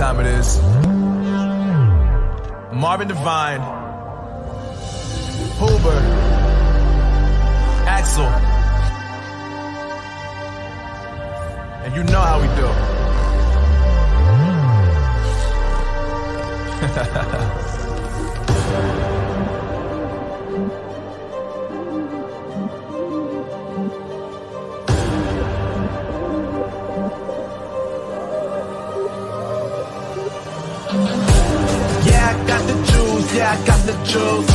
time it is. Marvin Devine, Huber, Axel, and you know how we do. Yeah, I got the juice.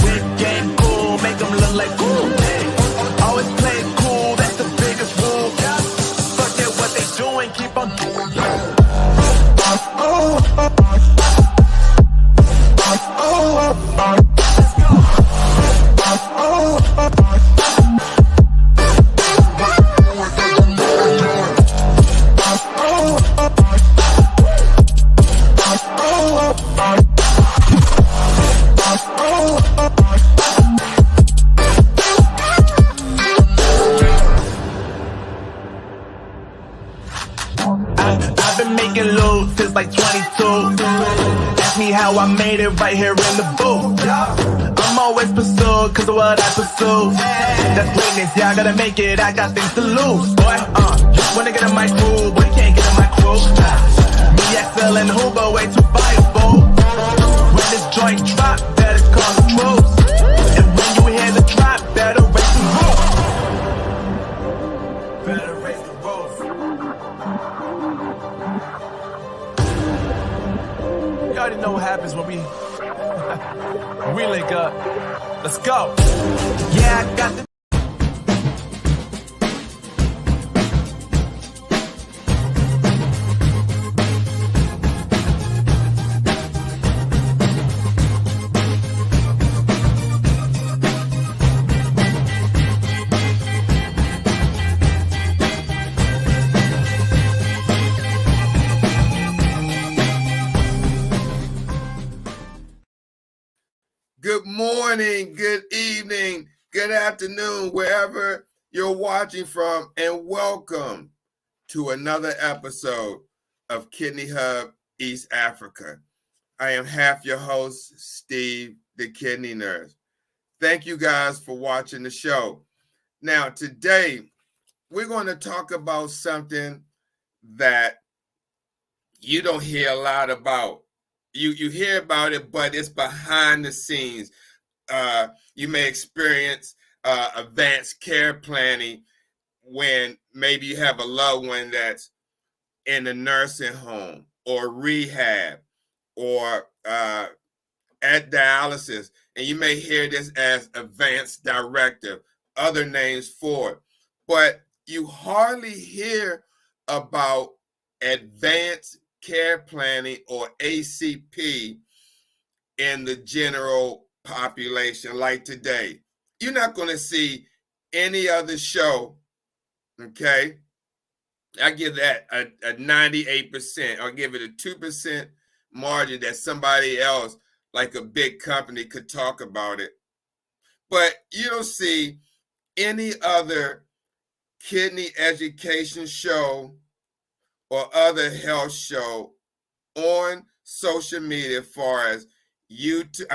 Big game cool, make them look like cool. Always play it cool, that's the biggest rule. Forget what they doing, keep on doing. I've been making loot since like 22. Ask me how I made it right here in the booth. I'm always pursued cause of what I pursue. That's greatness, yeah, I gotta make it, I got things to lose. Boy, wanna get in my crew, but you can't get in my crew. Me, XL and Huber, way too fireable. When this joint drop, better call the troops. And when you hear the drop, better raise the roof. Better raise the roof. You already know what happens when we link up. Let's go. Yeah, I got the Good morning, good evening, good afternoon, wherever you're watching from, and welcome to another episode of Kidney Hub East Africa. I am half your host, Steve, the Kidney Nurse. Thank you guys for watching the show. Now, today, we're going to talk about something that you don't hear a lot about. You hear about it, but it's behind the scenes. You may experience advanced care planning when maybe you have a loved one that's in a nursing home or rehab or at dialysis, and you may hear this as advanced directive, other names for it, but you hardly hear about advanced care planning or ACP in the general population like today. You're not going to see any other show, okay? I give that a 98%. I'll give it a 2% margin that somebody else, like a big company, could talk about it. But you don't see any other kidney education show or other health show on social media as far as YouTube,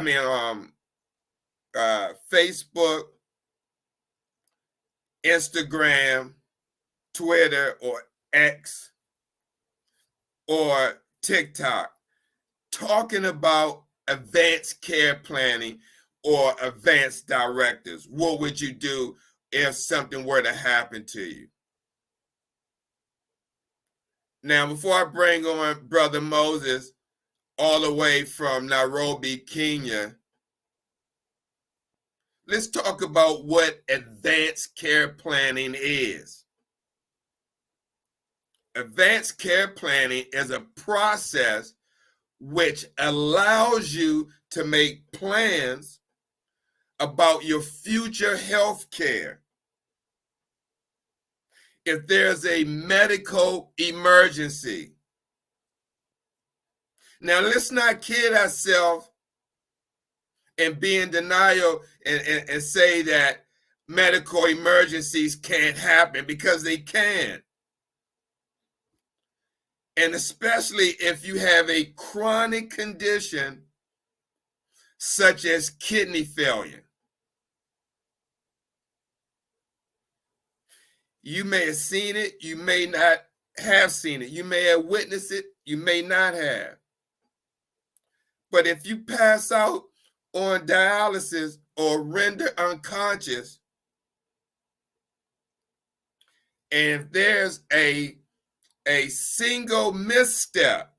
Facebook, Instagram, Twitter, or X, or TikTok, talking about advanced care planning or advanced directives. What would you do if something were to happen to you? Now, before I bring on Brother Moses, all the way from Nairobi, Kenya, let's talk about what advanced care planning is. Advanced care planning is a process which allows you to make plans about your future health care. If there's a medical emergency. Now, let's not kid ourselves and be in denial and say that medical emergencies can't happen, because they can. And especially if you have a chronic condition such as kidney failure. You may have seen it, you may not have seen it. You may have witnessed it, you may not have. But if you pass out on dialysis or render unconscious, and if there's a single misstep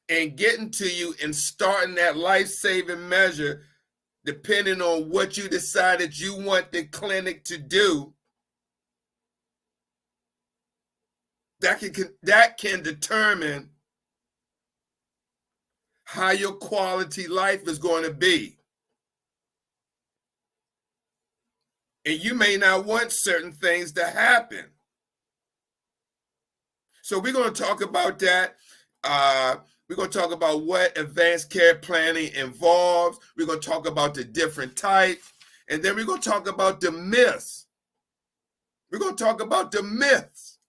in getting to you and starting that life-saving measure, depending on what you decided you want the clinic to do, that can determine how your quality life is going to be. And you may not want certain things to happen. So we're going to talk about that. We're going to talk about what advanced care planning involves. We're going to talk about the different types. And then we're going to talk about the myths. We're going to talk about the myths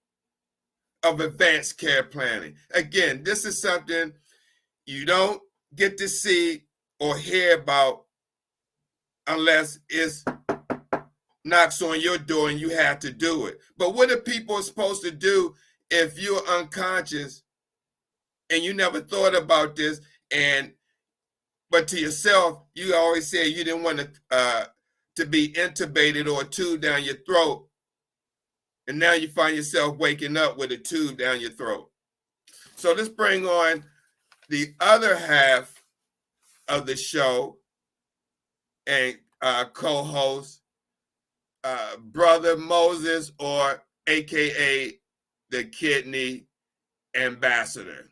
of advanced care planning. Again, this is something you don't get to see or hear about unless it's knocks on your door and you have to do it. But what are people supposed to do if you're unconscious and you never thought about this, but to yourself, you always say you didn't want to be intubated or a tube down your throat, and now you find yourself waking up with a tube down your throat. So let's bring on the other half of the show and co-host, Brother Moses, or AKA the Kidney Ambassador.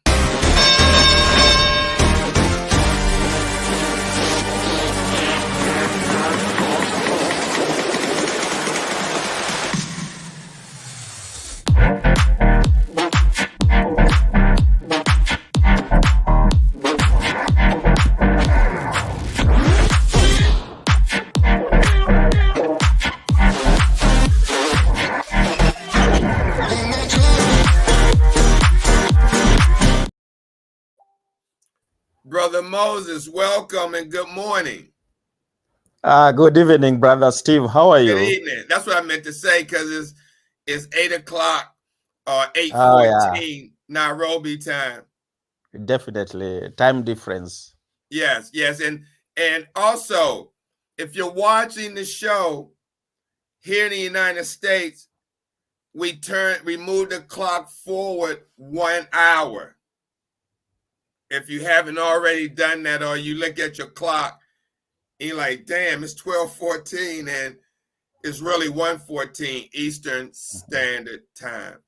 Brother Moses, welcome and good morning. Good evening, Brother Steve. How are you? Good evening. That's what I meant to say, because it's 8 o'clock or 8:14 Nairobi time. Definitely. Time difference. Yes. And also, if you're watching the show here in the United States, we move the clock forward 1 hour. If you haven't already done that, or you look at your clock and you're like, damn, it's 12:14 and it's really 1:14 Eastern Standard Time.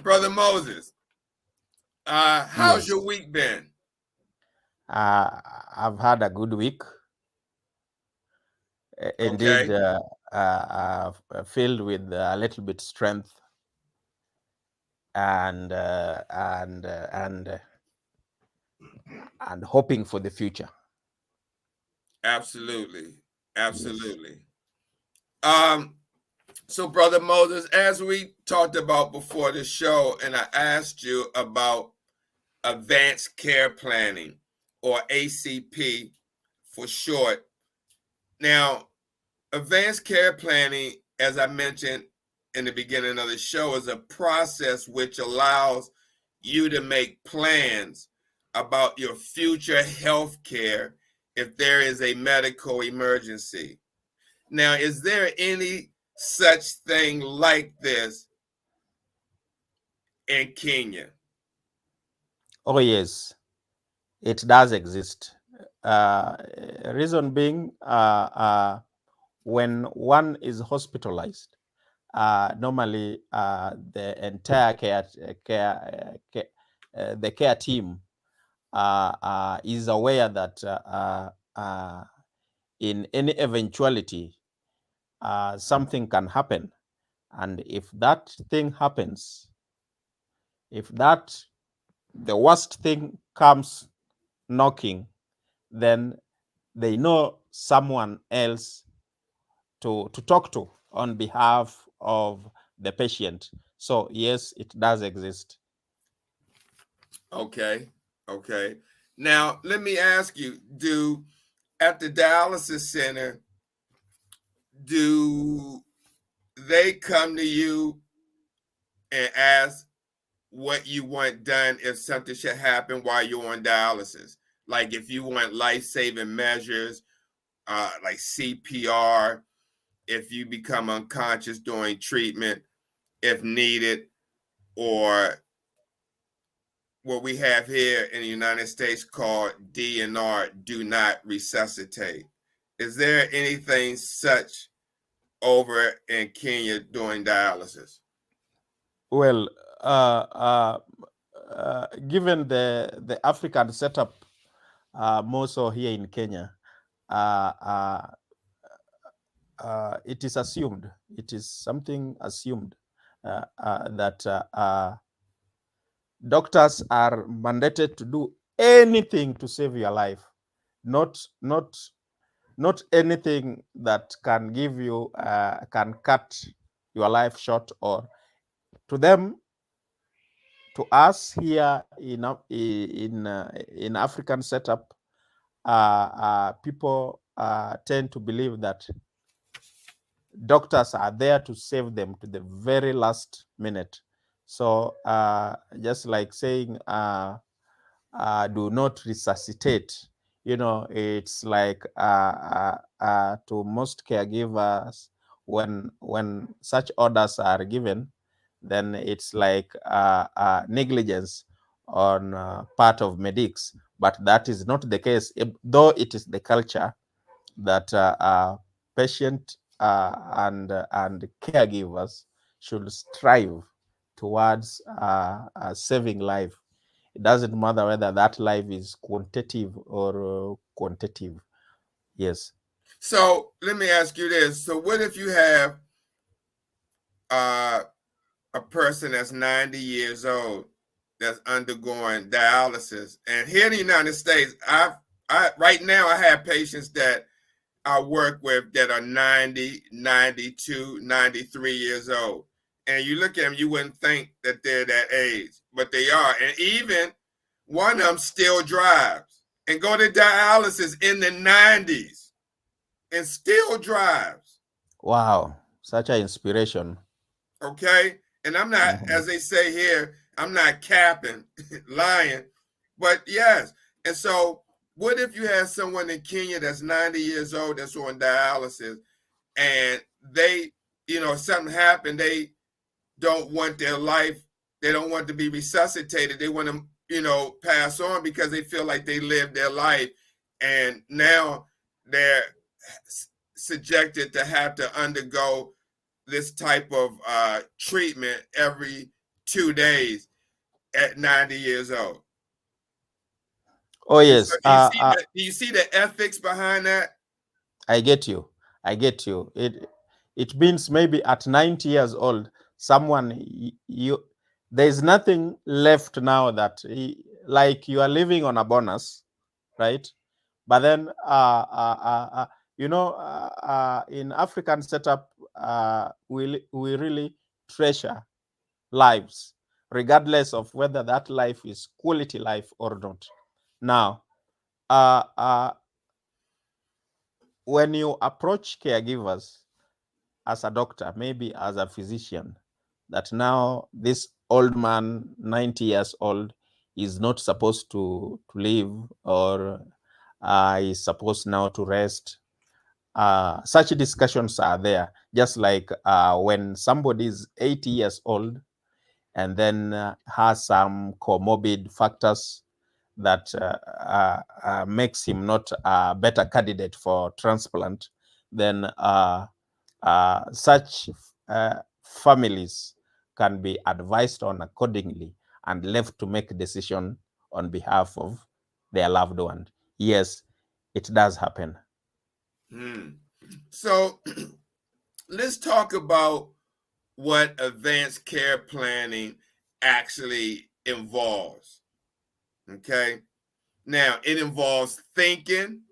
Brother Moses, how's your week been? I've had a good week. Indeed, filled with a little bit strength and hoping for the future. Absolutely. So, Brother Moses, as we talked about before the show, and I asked you about advanced care planning, or ACP for short. Now, advanced care planning, as I mentioned in the beginning of the show, is a process which allows you to make plans about your future health care if there is a medical emergency. Now, is there any such thing like this in Kenya? Oh, yes, it does exist. Reason being, when one is hospitalized, normally the entire the care team is aware that in any eventuality, something can happen. And if that thing happens, if the worst thing comes knocking, then they know someone else to talk to on behalf of the patient So yes, it does exist. Okay. Now, let me ask you, at the dialysis center, do they come to you and ask what you want done if something should happen while you're on dialysis? Like if you want life-saving measures, like CPR, if you become unconscious during treatment, if needed, or what we have here in the United States called DNR, do not resuscitate. Is there anything such over in Kenya during dialysis? Well, given the African setup, more so here in Kenya, it is assumed, it is something assumed that doctors are mandated to do anything to save your life, not anything that can give you can cut your life short. Or to them, to us here in African setup, people tend to believe that doctors are there to save them to the very last minute. So just like saying, do not resuscitate, it's like to most caregivers, when such orders are given, then it's like negligence on part of medics. But that is not the case, though it is the culture that patient and caregivers should strive towards saving life. It doesn't matter whether that life is quantitative or quantitative. Yes. So let me ask you this. So what if you have a person that's 90 years old that's undergoing dialysis? And here in the United States, right now I have patients that I work with that are 90, 92, 93 years old. And you look at them, you wouldn't think that they're that age, but they are. And even one of them still drives and go to dialysis in the 90s and still drives. Wow, such an inspiration. Okay. And I'm not, as they say here, I'm not capping, lying, but yes. And so what if you have someone in Kenya that's 90 years old that's on dialysis, and they, something happened, they don't want their life, they don't want to be resuscitated, they want to, pass on because they feel like they lived their life, and now they're subjected to have to undergo this type of treatment every 2 days at 90 years old. Oh, yes. So do you see the ethics behind that? I get you. It means maybe at 90 years old, someone, there's nothing left now that like you are living on a bonus, right? But then in African setup, we really treasure lives, regardless of whether that life is quality life or not. Now, when you approach caregivers as a doctor, maybe as a physician, that now this old man, 90 years old, is not supposed to live, or is supposed now to rest. Such discussions are there, just like when somebody is 80 years old and then has some comorbid factors that makes him not a better candidate for transplant, then such families can be advised on accordingly and left to make a decision on behalf of their loved one. Yes, it does happen. So let's talk about what advanced care planning actually involves. Okay. Now, it involves thinking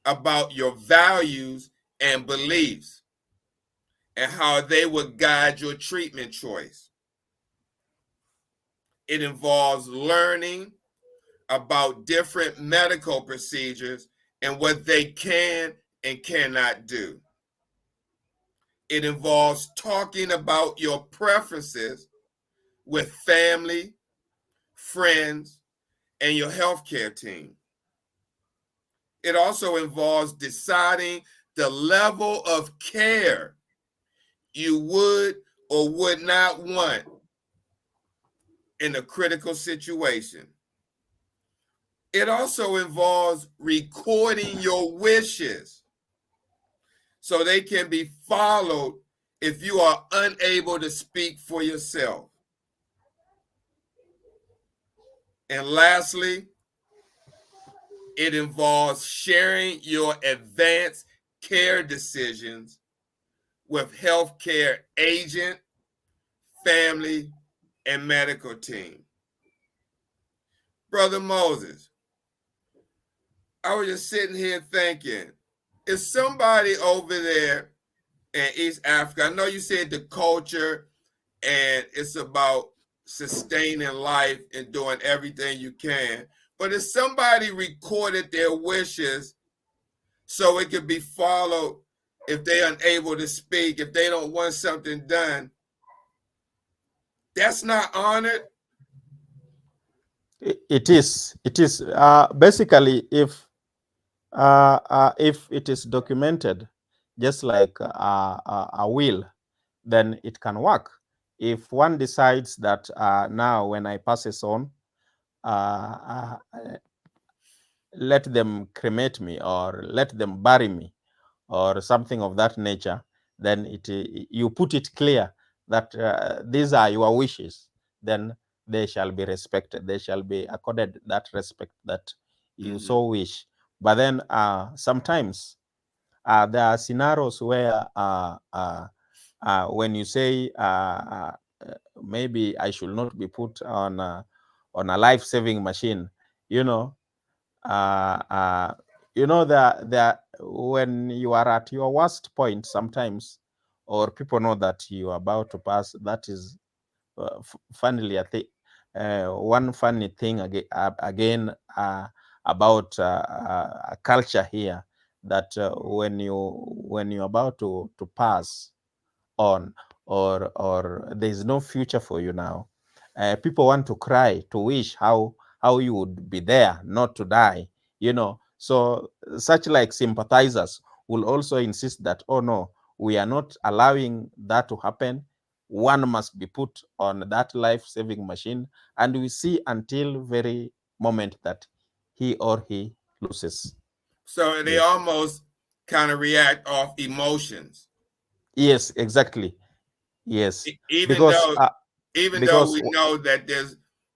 about your values and beliefs and how they would guide your treatment choice. It involves learning about different medical procedures and what they can and cannot do. It involves talking about your preferences with family, friends, and your healthcare team. It also involves deciding the level of care you would or would not want in a critical situation. It also involves recording your wishes so they can be followed if you are unable to speak for yourself. And lastly, it involves sharing your advanced care decisions with healthcare agent, family, and medical team. Brother Moses, I was just sitting here thinking, is somebody over there in East Africa? I know you said the culture and it's about sustaining life and doing everything you can, but if somebody recorded their wishes so it could be followed if they're unable to speak, if they don't want something done, that's not honored? It is. It is basically if it is documented, just like a will, then it can work. If one decides that now when I pass this on, let them cremate me or let them bury me or something of that nature, then you put it clear that these are your wishes, then they shall be respected. They shall be accorded that respect that you so wish. But then sometimes there are scenarios where when you say maybe I should not be put on a life-saving machine, you know, that when you are at your worst point sometimes, or people know that you are about to pass, that is funnily one funny thing again about a culture here, that when you're about to pass on, or there is no future for you now, people want to cry, to wish how you would be there, not to die, so such like sympathizers will also insist that, oh no, we are not allowing that to happen. One must be put on that life-saving machine, and we see until very moment that he or he loses. So they almost kind of react off emotions. Yes, exactly. Yes, Even because though we know that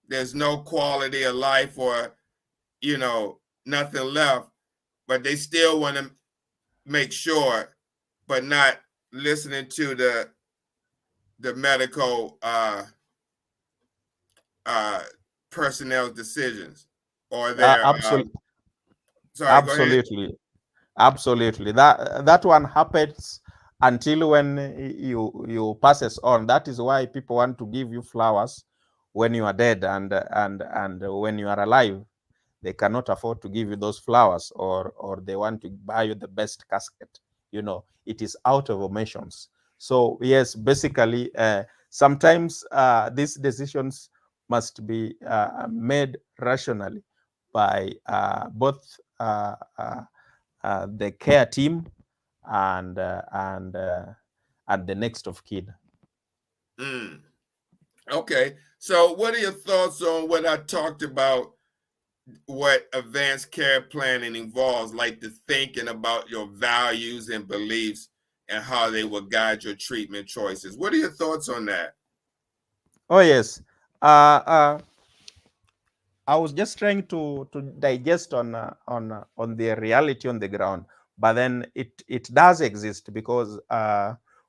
there's no quality of life, or nothing left, but they still want to make sure, but not listening to the medical personnel's decisions or their sorry, absolutely. Absolutely. That one happens until when you passes on. That is why people want to give you flowers when you are dead, and when you are alive, they cannot afford to give you those flowers, or they want to buy you the best casket. It is out of emotions. So yes, basically, sometimes these decisions must be made rationally by both the care team and the next of kin. Okay, so what are your thoughts on what I talked about, what advanced care planning involves, like the thinking about your values and beliefs and how they will guide your treatment choices? What are your thoughts on that? Oh yes, I was just trying to digest on the reality on the ground, but then it does exist, because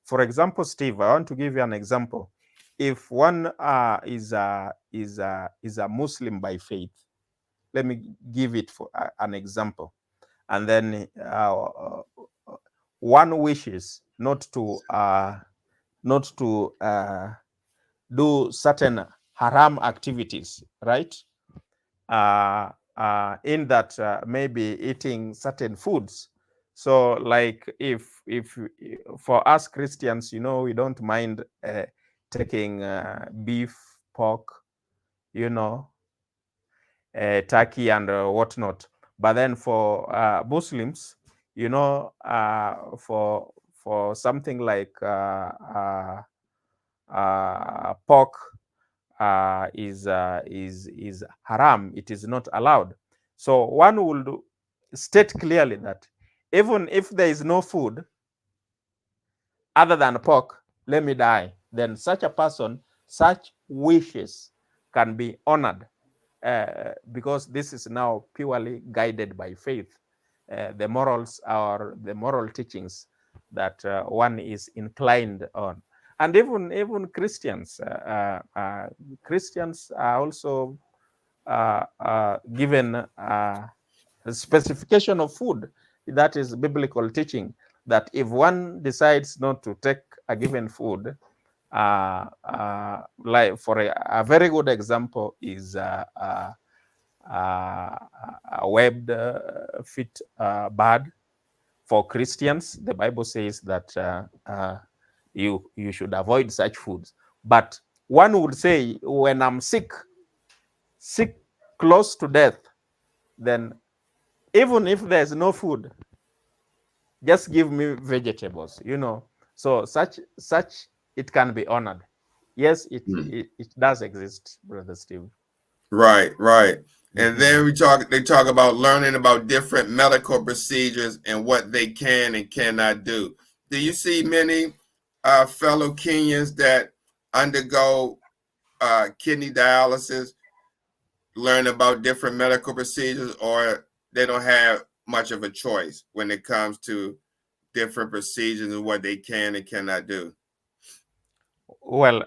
for example, Steve, I want to give you an example. If one is a Muslim by faith, let me give it for an example, and then one wishes not to do certain haram activities, right? In that maybe eating certain foods. So like if for us Christians, you know, we don't mind taking beef, pork, you know, turkey and whatnot. But then for Muslims, you know, for something like pork is haram. It is not allowed. So one will state clearly that even if there is no food other than pork, let me die, then such a person, such wishes can be honored because this is now purely guided by faith, the morals or the moral teachings that one is inclined on. And even Christians, Christians are also given a specification of food. That is biblical teaching, that if one decides not to take a given food, like for a very good example is a webbed feet bird. For Christians, the Bible says that you should avoid such foods. But one would say, when I'm sick close to death, then even if there's no food, just give me vegetables, you know. So such it can be honored. Yes, it does exist, Brother Steve. Right. And then they talk about learning about different medical procedures and what they can and cannot do. Do you see many fellow Kenyans that undergo kidney dialysis learn about different medical procedures, or they don't have much of a choice when it comes to different procedures and what they can and cannot do? Well,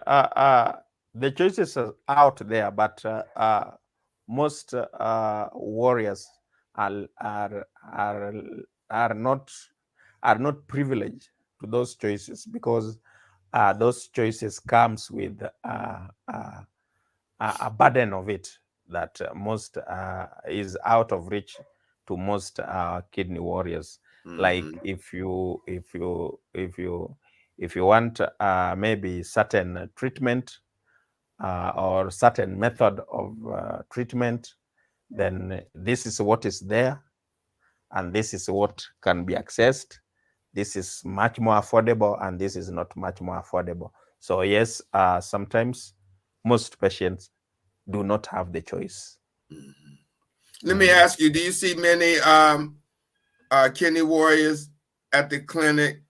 the choices are out there, but most warriors are not privileged to those choices, because those choices comes with a burden of it that most is out of reach to most kidney warriors. Like if you want maybe certain treatment or certain method of treatment, then this is what is there, and this is what can be accessed. This is much more affordable, and this is not much more affordable. So yes, sometimes most patients do not have the choice. Let me ask you, do you see many kidney warriors at the clinic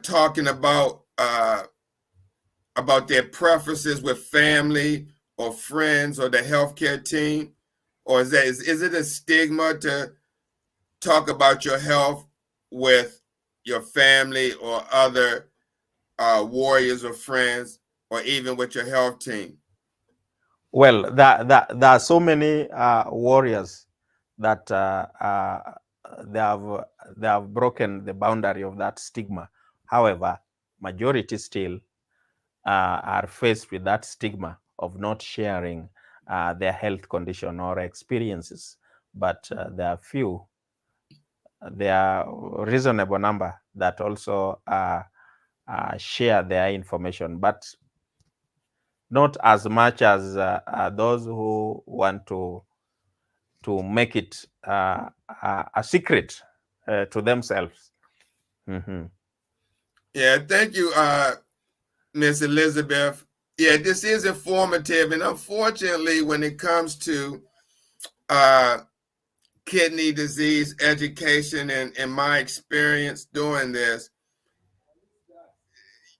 talking about their preferences with family or friends or the healthcare team? Or is it a stigma to talk about your health with your family or other warriors or friends, or even with your health team? Well, there are so many warriors that they have broken the boundary of that stigma. However, majority still are faced with that stigma of not sharing their health condition or experiences. But there are few, there are a reasonable number that also share their information, but not as much as those who want to make it a secret to themselves. Yeah, thank you, Miss Elizabeth. Yeah, this is informative, and unfortunately, when it comes to kidney disease education and in my experience doing this,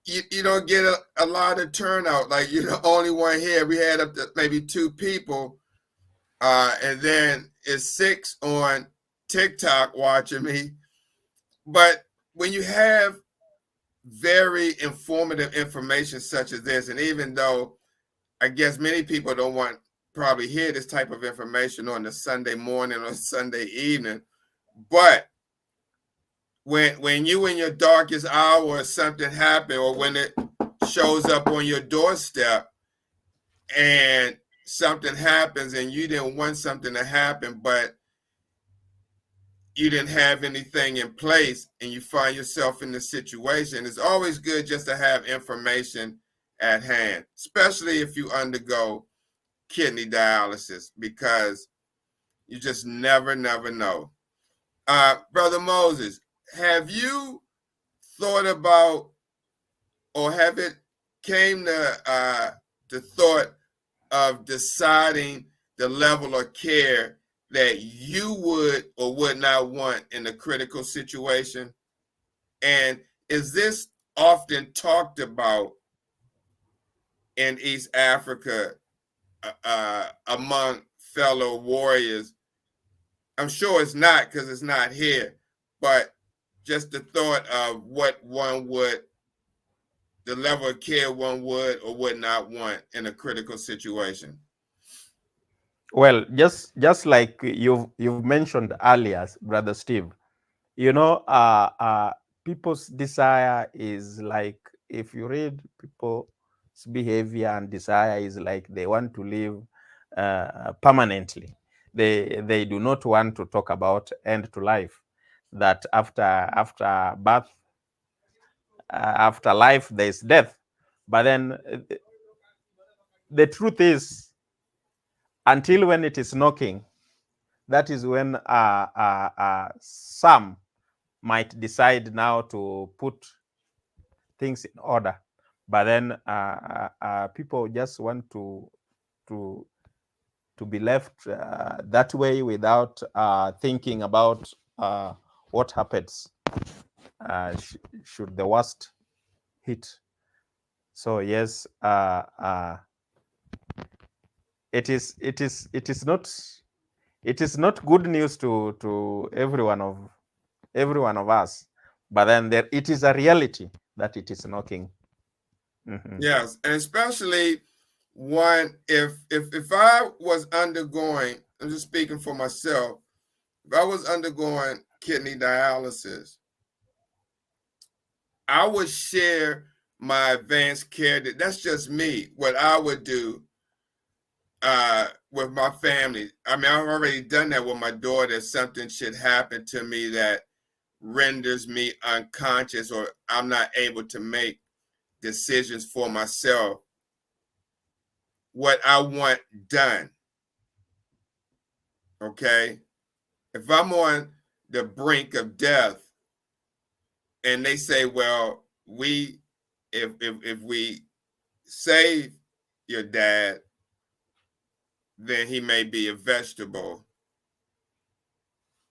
you don't get a lot of turnout. Like, you're the only one here. We had up to maybe 2 people, and then it's 6 on TikTok watching me. But when you have very informative information such as this, and even though I guess many people don't want probably hear this type of information on the Sunday morning or Sunday evening, but when you in your darkest hour or something happen, or when it shows up on your doorstep, and something happens and you didn't want something to happen, but you didn't have anything in place and you find yourself in this situation, it's always good just to have information at hand, especially if you undergo kidney dialysis, because you just never know. Brother Moses, have you thought about, or have it came to thought of deciding the level of care that you would or would not want in a critical situation? And is this often talked about in East Africa among fellow warriors? I'm sure it's not, because it's not here, but just the thought of what one would, the level of care one would or would not want in a critical situation. Well, just like you've mentioned earlier, Brother Steve, you know, people's desire is like, if you read people's behavior and desire, is like they want to live permanently. They do not want to talk about end to life, that after birth, after life there is death. But then the truth is, until when it is knocking, that is when some might decide now to put things in order. But then people just want to be left that way without thinking about what happens should the worst hit. So yes, it is not good news to every one of us, but then it is a reality that it is knocking. Yes, and especially one, if I was undergoing, I'm just speaking for myself, if I was undergoing kidney dialysis, I would share my advanced care. That's just me, what I would do with my family. I mean, I've already done that with my daughter. If something should happen to me that renders me unconscious, or I'm not able to make decisions for myself, what I want done. Okay? If I'm on the brink of death and they say, well, if we save your dad, then he may be a vegetable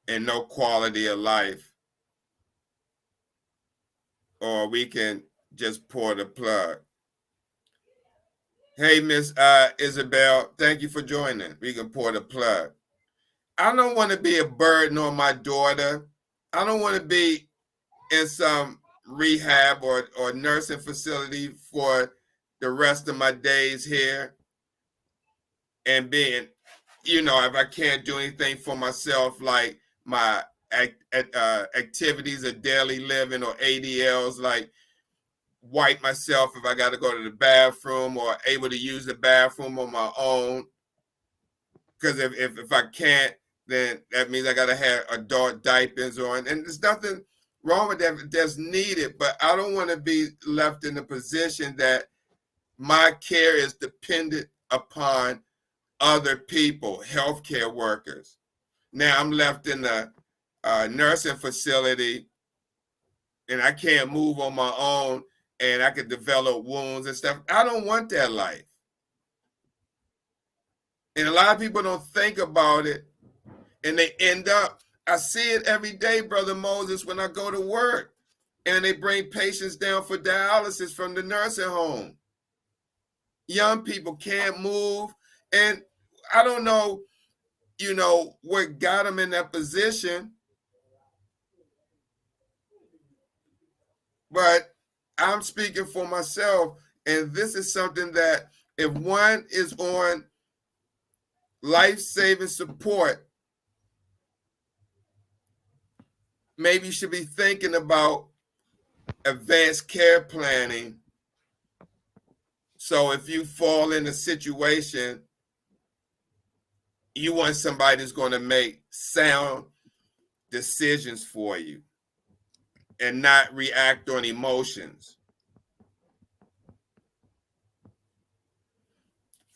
and no quality of life, or we can just pull the plug. Hey, Miss Isabel, thank you for joining. We can pull the plug. I don't want to be a burden on my daughter. I don't want to be in some rehab or nursing facility for the rest of my days here, and being, if I can't do anything for myself, like my activities of daily living or ADLs, like wipe myself if I got to go to the bathroom, or able to use the bathroom on my own. Because if I can't, then that means I got to have adult diapers on. And there's nothing wrong with that that's needed, but I don't want to be left in a position that my care is dependent upon other people, healthcare workers. Now I'm left in the nursing facility and I can't move on my own, and I could develop wounds and stuff. I don't want that life. And a lot of people don't think about it, and they end up, I see it every day, Brother Moses, when I go to work, and they bring patients down for dialysis from the nursing home. Young people can't move, and I don't know, what got them in that position, but I'm speaking for myself, and this is something that if one is on life-saving support, maybe you should be thinking about advanced care planning So if you fall in a situation, you want somebody that's going to make sound decisions for you and not react on emotions.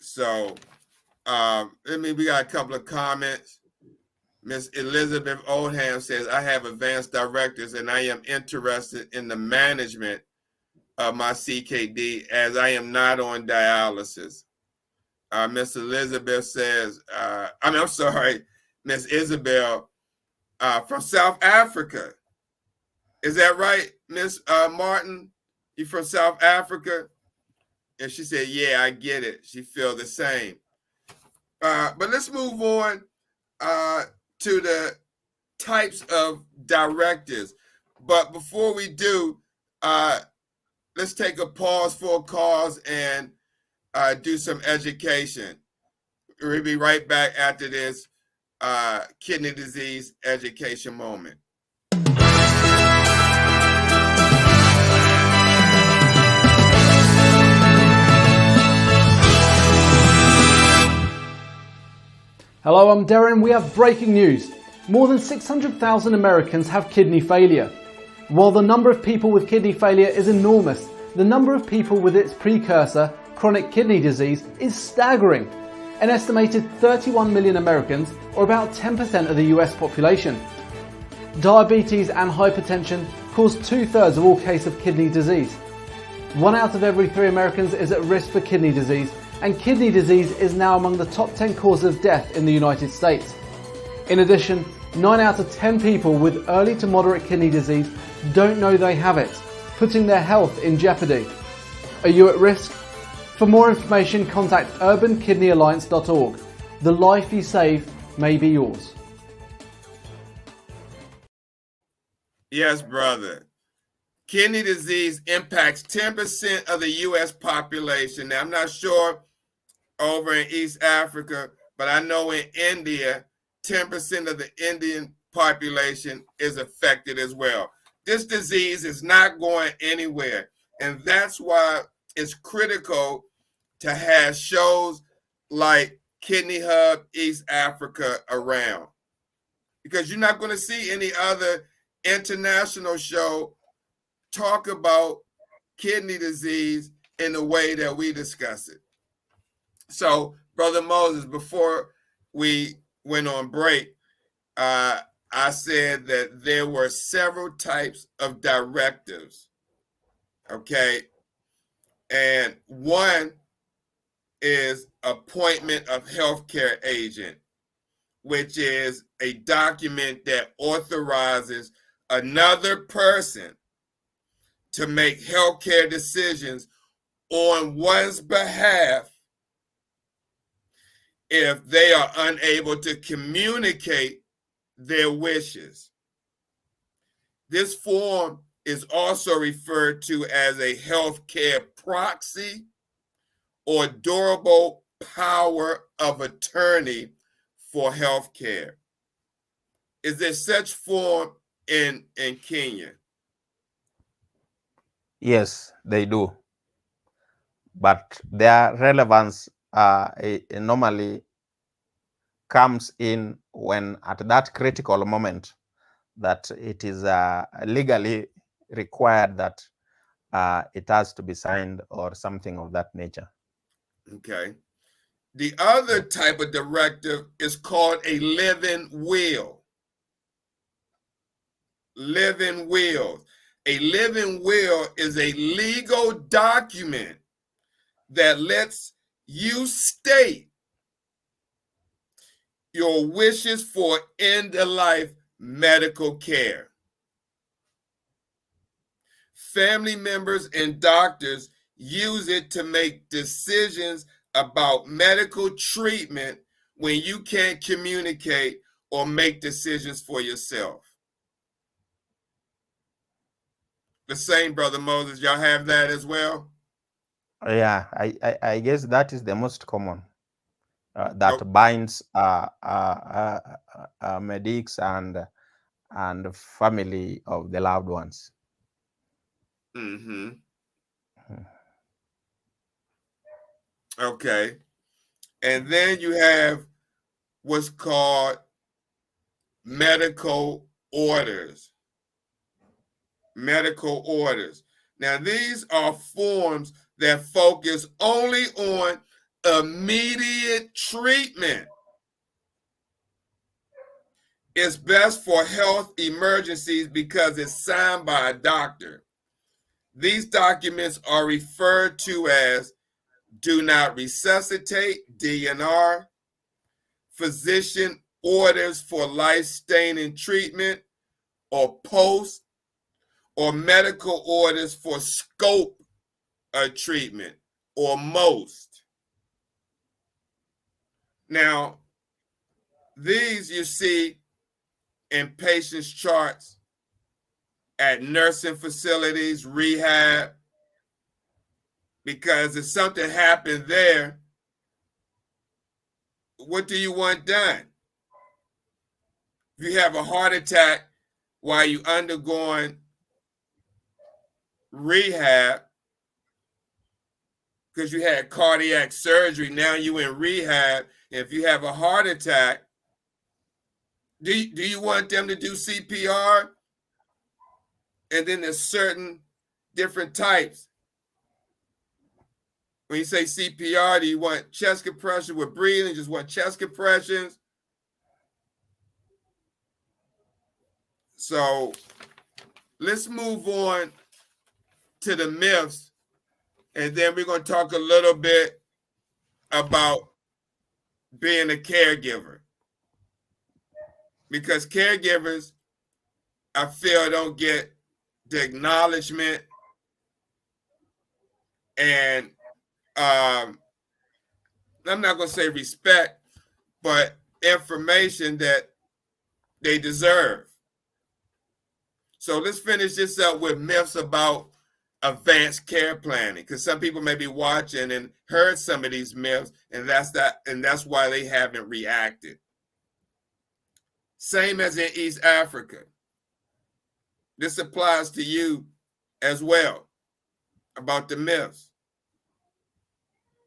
So we got a couple of comments. Miss Elizabeth Oldham says, I have advanced directives and I am interested in the management of my CKD as I am not on dialysis. Miss Elizabeth says, I'm sorry, Miss Isabel from South Africa. Is that right, Miss Martin? You from South Africa? And she said, yeah, I get it. She feel the same. But let's move on to the types of directives. But before we do, let's take a pause for a cause and do some education. We'll be right back after this kidney disease education moment. Hello, I'm Darren. We have breaking news. More than 600,000 Americans have kidney failure. While the number of people with kidney failure is enormous, the number of people with its precursor, chronic kidney disease, is staggering. An estimated 31 million Americans, or about 10% of the US population. Diabetes and hypertension cause 2/3 of all cases of kidney disease. 1 out of every 3 Americans is at risk for kidney disease, and kidney disease is now among the top 10 causes of death in the United States. In addition, 9 out of 10 people with early to moderate kidney disease don't know they have it, putting their health in jeopardy. Are you at risk? For more information, contact urbankidneyalliance.org. The life you save may be yours. Yes, brother. Kidney disease impacts 10% of the U.S. population. Now, I'm not sure over in East Africa, but I know in India, 10% of the Indian population is affected as well. This disease is not going anywhere, and that's why it's critical to have shows like Kidney Hub East Africa around, because you're not going to see any other international show talk about kidney disease in the way that we discuss it. So, Brother Moses, before we went on break, I said that there were several types of directives, okay? And one is appointment of healthcare agent, which is a document that authorizes another person to make healthcare decisions on one's behalf if they are unable to communicate their wishes. This form is also referred to as a healthcare proxy or durable power of attorney for healthcare. Is there such form in Kenya? Yes, they do. But their relevance normally comes in when at that critical moment that it is legally required that it has to be signed or something of that nature. Okay. The other type of directive is called a living will. Living will. A living will is a legal document that lets you state your wishes for end-of-life medical care. Family members and doctors use it to make decisions about medical treatment when you can't communicate or make decisions for yourself. The same, Brother Moses, y'all have that as well? Yeah, I guess that is the most common that binds medics and family of the loved ones. Mm-hmm. Okay. And then you have what's called medical orders. Medical orders. Now, these are forms that focus only on immediate treatment. It's best for health emergencies because it's signed by a doctor. These documents are referred to as do not resuscitate, DNR, physician orders for life-sustaining treatment, or post, or medical orders for scope of treatment, or most. Now, these you see in patients' charts at nursing facilities, rehab, because if something happened there, what do you want done? If you have a heart attack while you're undergoing rehab, because you had cardiac surgery, now you in rehab, and if you have a heart attack, do you want them to do CPR? And then there's certain different types. When you say CPR, do you want chest compression with breathing? Just want chest compressions? So let's move on to the myths, and then we're going to talk a little bit about being a caregiver. Because caregivers, I feel, don't get the acknowledgement and I'm not going to say respect, but information that they deserve. So let's finish this up with myths about advanced care planning, because some people may be watching and heard some of these myths, and that's why they haven't reacted. Same as in East Africa. This applies to you as well about the myths.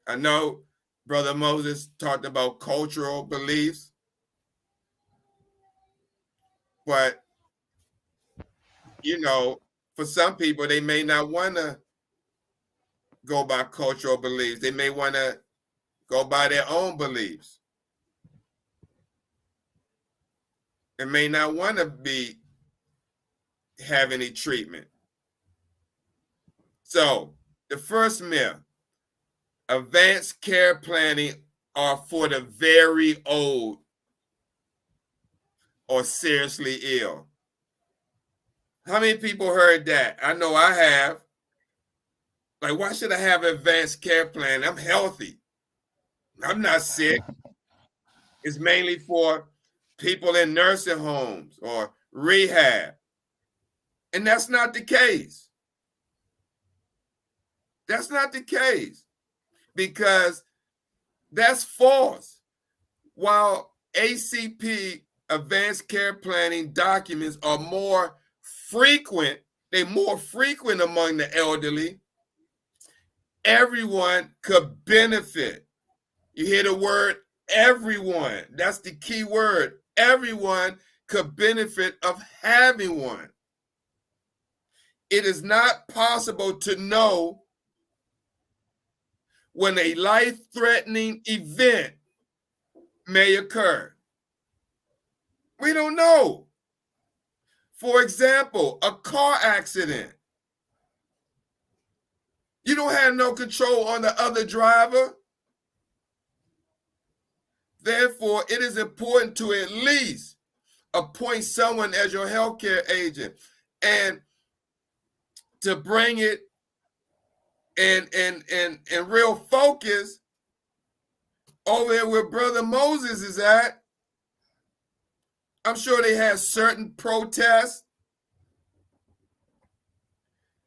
I know Brother Moses talked about cultural beliefs, but, you know, for some people, they may not want to go by cultural beliefs. They may want to go by their own beliefs. They may not want to have any treatment. So the first myth, advanced care planning are for the very old or seriously ill. How many people heard that? I know I have. Like, why should I have an advanced care plan? I'm healthy. I'm not sick. It's mainly for people in nursing homes or rehab. And that's not the case. That's not the case, because that's false. While ACP, advanced care planning documents, are more frequent, they're more frequent among the elderly, everyone could benefit. You hear the word everyone. That's the key word. Everyone could benefit of having one. It is not possible to know when a life-threatening event may occur. We don't know. For example, a car accident. You don't have no control on the other driver. Therefore, it is important to at least appoint someone as your healthcare agent and to bring it in real focus over there where Brother Moses is at. I'm sure they had certain protests,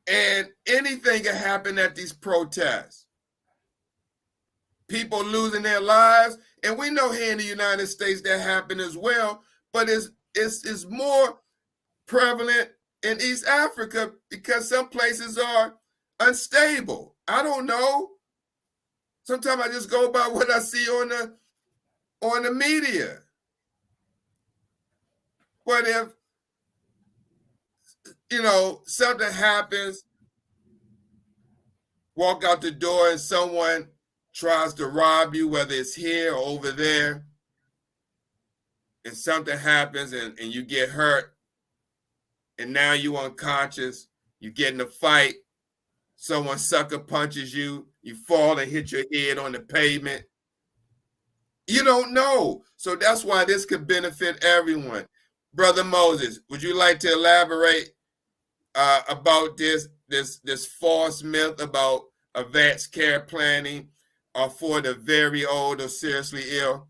and anything can happen at these protests. People losing their lives, and we know here in the United States that happen as well, but it's more prevalent in East Africa because some places are unstable. I don't know. Sometimes I just go by what I see on the media. What if, something happens, walk out the door and someone tries to rob you, whether it's here or over there, and something happens and you get hurt, and now you're unconscious, you get in a fight, someone sucker punches you, you fall and hit your head on the pavement. You don't know. So that's why this could benefit everyone. Brother Moses, would you like to elaborate about this false myth about advanced care planning for the very old or seriously ill?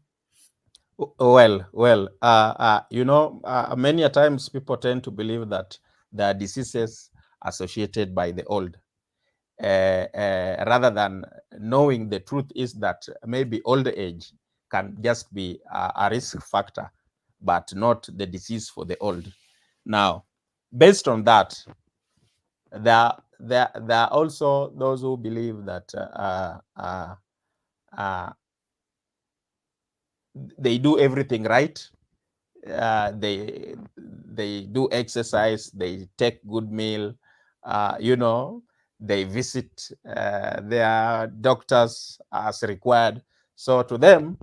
Well, many a times people tend to believe that there are diseases associated by the old, rather than knowing the truth is that maybe old age can just be a risk factor, but not the disease for the old. Now, based on that, there are also those who believe that they do everything right. They do exercise, they take good meal, they visit their doctors as required. So to them,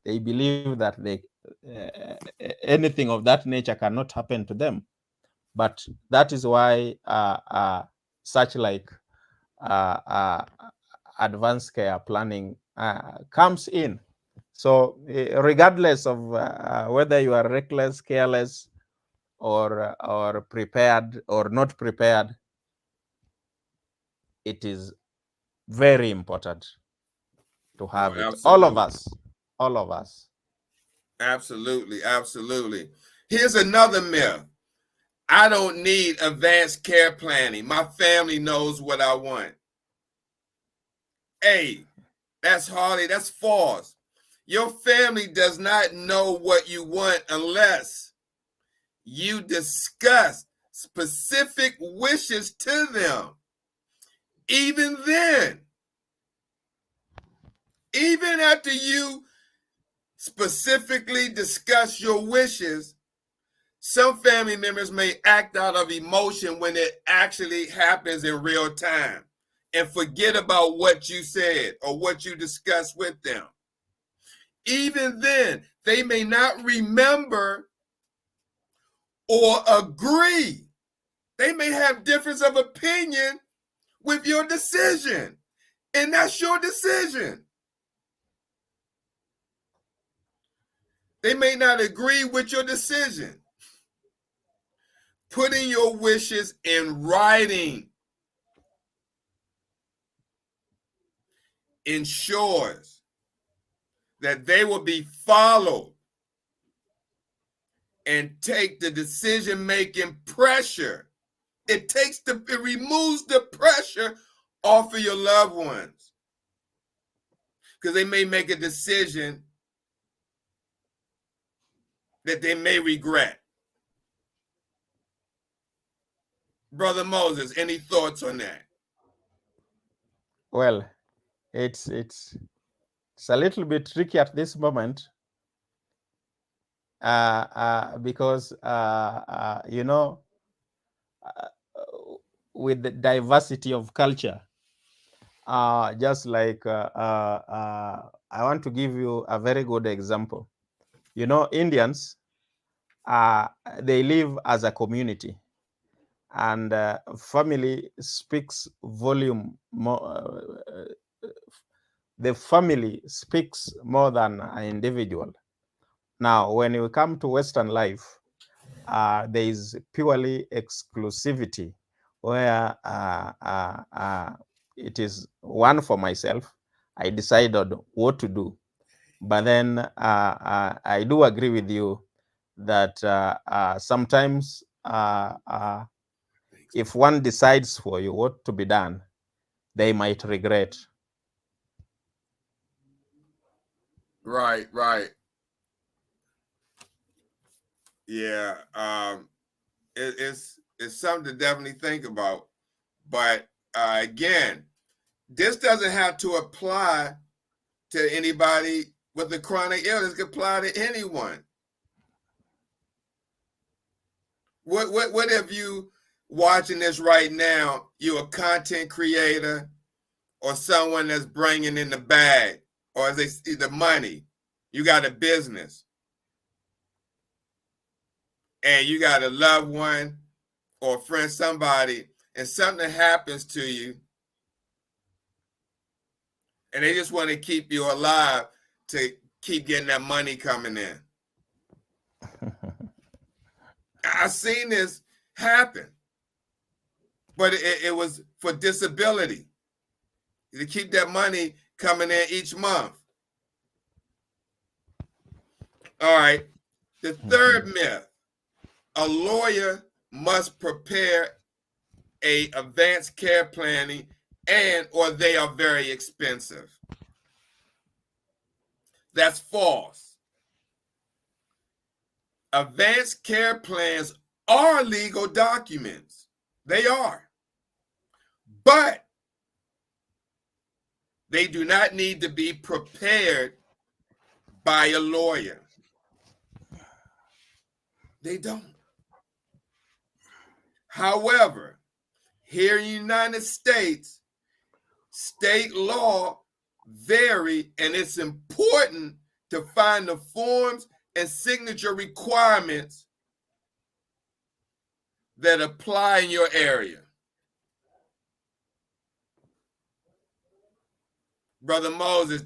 they believe that anything of that nature cannot happen to them. But that is why such like advanced care planning comes in. So regardless of whether you are reckless, careless, or prepared or not prepared, it is very important to have it. All of us. Absolutely. Here's another myth. I don't need advanced care planning. My family knows what I want. Hey, that's false. Your family does not know what you want unless you discuss specific wishes to them. Even then, even after you specifically discuss your wishes, some family members may act out of emotion when it actually happens in real time and forget about what you said or what you discussed with them. Even then, they may not remember or agree. They may have difference of opinion with your decision, and that's your decision. They may not agree with your decision. Putting your wishes in writing ensures that they will be followed and take the decision-making pressure. It removes the pressure off of your loved ones, because they may make a decision that they may regret. Brother Moses, any thoughts on that? Well, it's a little bit tricky at this moment, because with the diversity of culture, just like I want to give you a very good example. Indians, they live as a community, and family speaks volume more. The family speaks more than an individual. Now, when you come to Western life, there is purely exclusivity, where it is one for myself. I decided what to do. But then I do agree with you that sometimes if one decides for you what to be done, they might regret. Right. Yeah, it's something to definitely think about. But again, this doesn't have to apply to anybody with a chronic illness. It could apply to anyone. What if you watching this right now, you're a content creator or someone that's bringing in the bag, or as they see the money, you got a business and you got a loved one or a friend, somebody, and something happens to you and they just want to keep you alive to keep getting that money coming in. I've seen this happen, but it was for disability, to keep that money coming in each month. All right. The third myth, a lawyer must prepare a advanced care planning or they are very expensive. That's false. Advanced care plans are legal documents. They are. But they do not need to be prepared by a lawyer. They don't. However, here in the United States, state law vary, and it's important to find the forms and signature requirements that apply in your area. Brother Moses,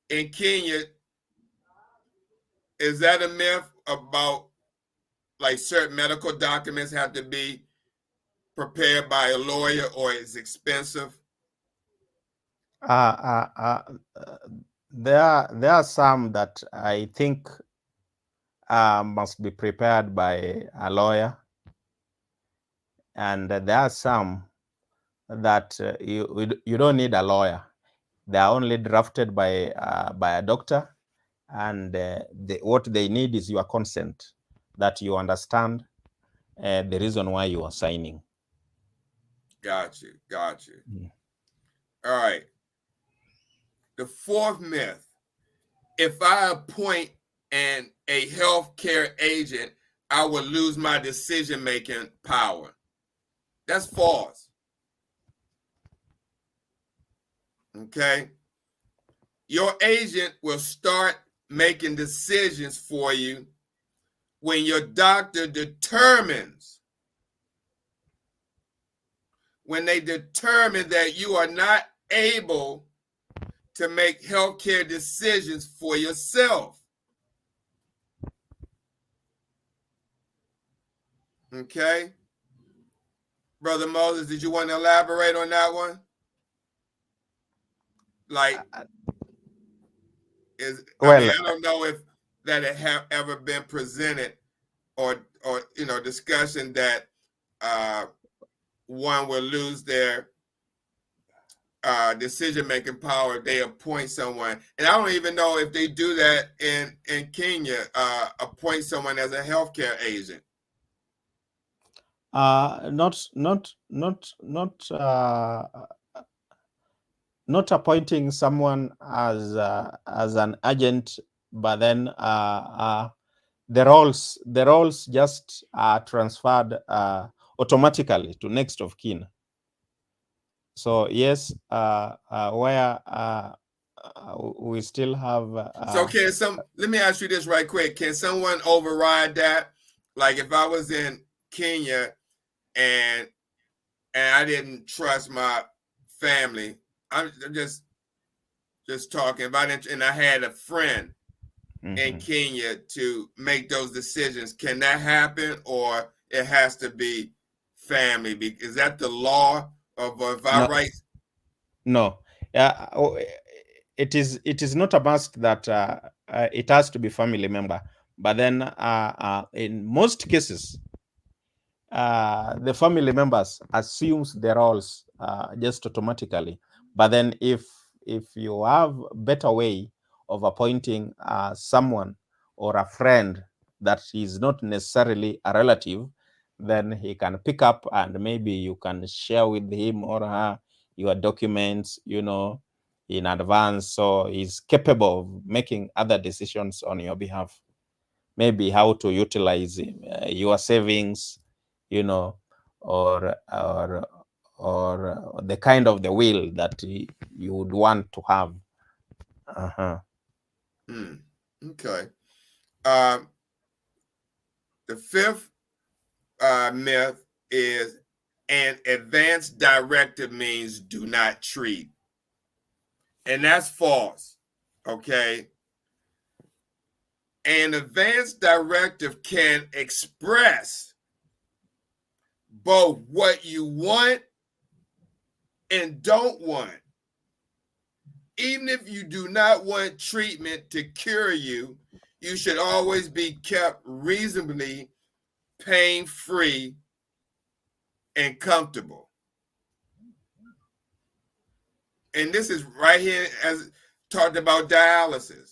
in Kenya, is that a myth about like certain medical documents have to be prepared by a lawyer or it's expensive? There are some that I think must be prepared by a lawyer, and there are some that you don't need a lawyer. They are only drafted by a doctor, and what they need is your consent, that you understand the reason why you are signing. Got you. All right. The fourth myth, if I appoint a healthcare agent, I will lose my decision-making power. That's false. Okay? Your agent will start making decisions for you when your doctor determines, when they determine that you are not able to make healthcare decisions for yourself. Okay? Brother Moses, did you want to elaborate on that one? Like, I don't know if that it have ever been presented or discussion that one will lose their decision-making power if they appoint someone. And I don't even know if they do that in Kenya, appoint someone as a healthcare agent. Not appointing someone as an agent, but then the roles just are transferred automatically to next of kin. So yes, where we still have. So let me ask you this right quick. Can someone override that? Like if I was in Kenya and I didn't trust my family, I'm just talking. If I didn't, and I had a friend in Kenya to make those decisions, can that happen, or it has to be family? Is that the law? Of if I write? No, it is not a must that it has to be family member. But then in most cases, the family members assumes the roles just automatically. But then if you have a better way of appointing someone or a friend that is not necessarily a relative, then he can pick up and maybe you can share with him or her your documents, in advance, so he's capable of making other decisions on your behalf. Maybe how to utilize your savings, you know, or the kind of the will that you would want to have. Okay. The fifth myth is an advance directive means do not treat. And that's false. Okay. An advance directive can express both what you want and don't want. Even if you do not want treatment to cure you, you should always be kept reasonably pain-free and comfortable. And this is right here as talked about dialysis.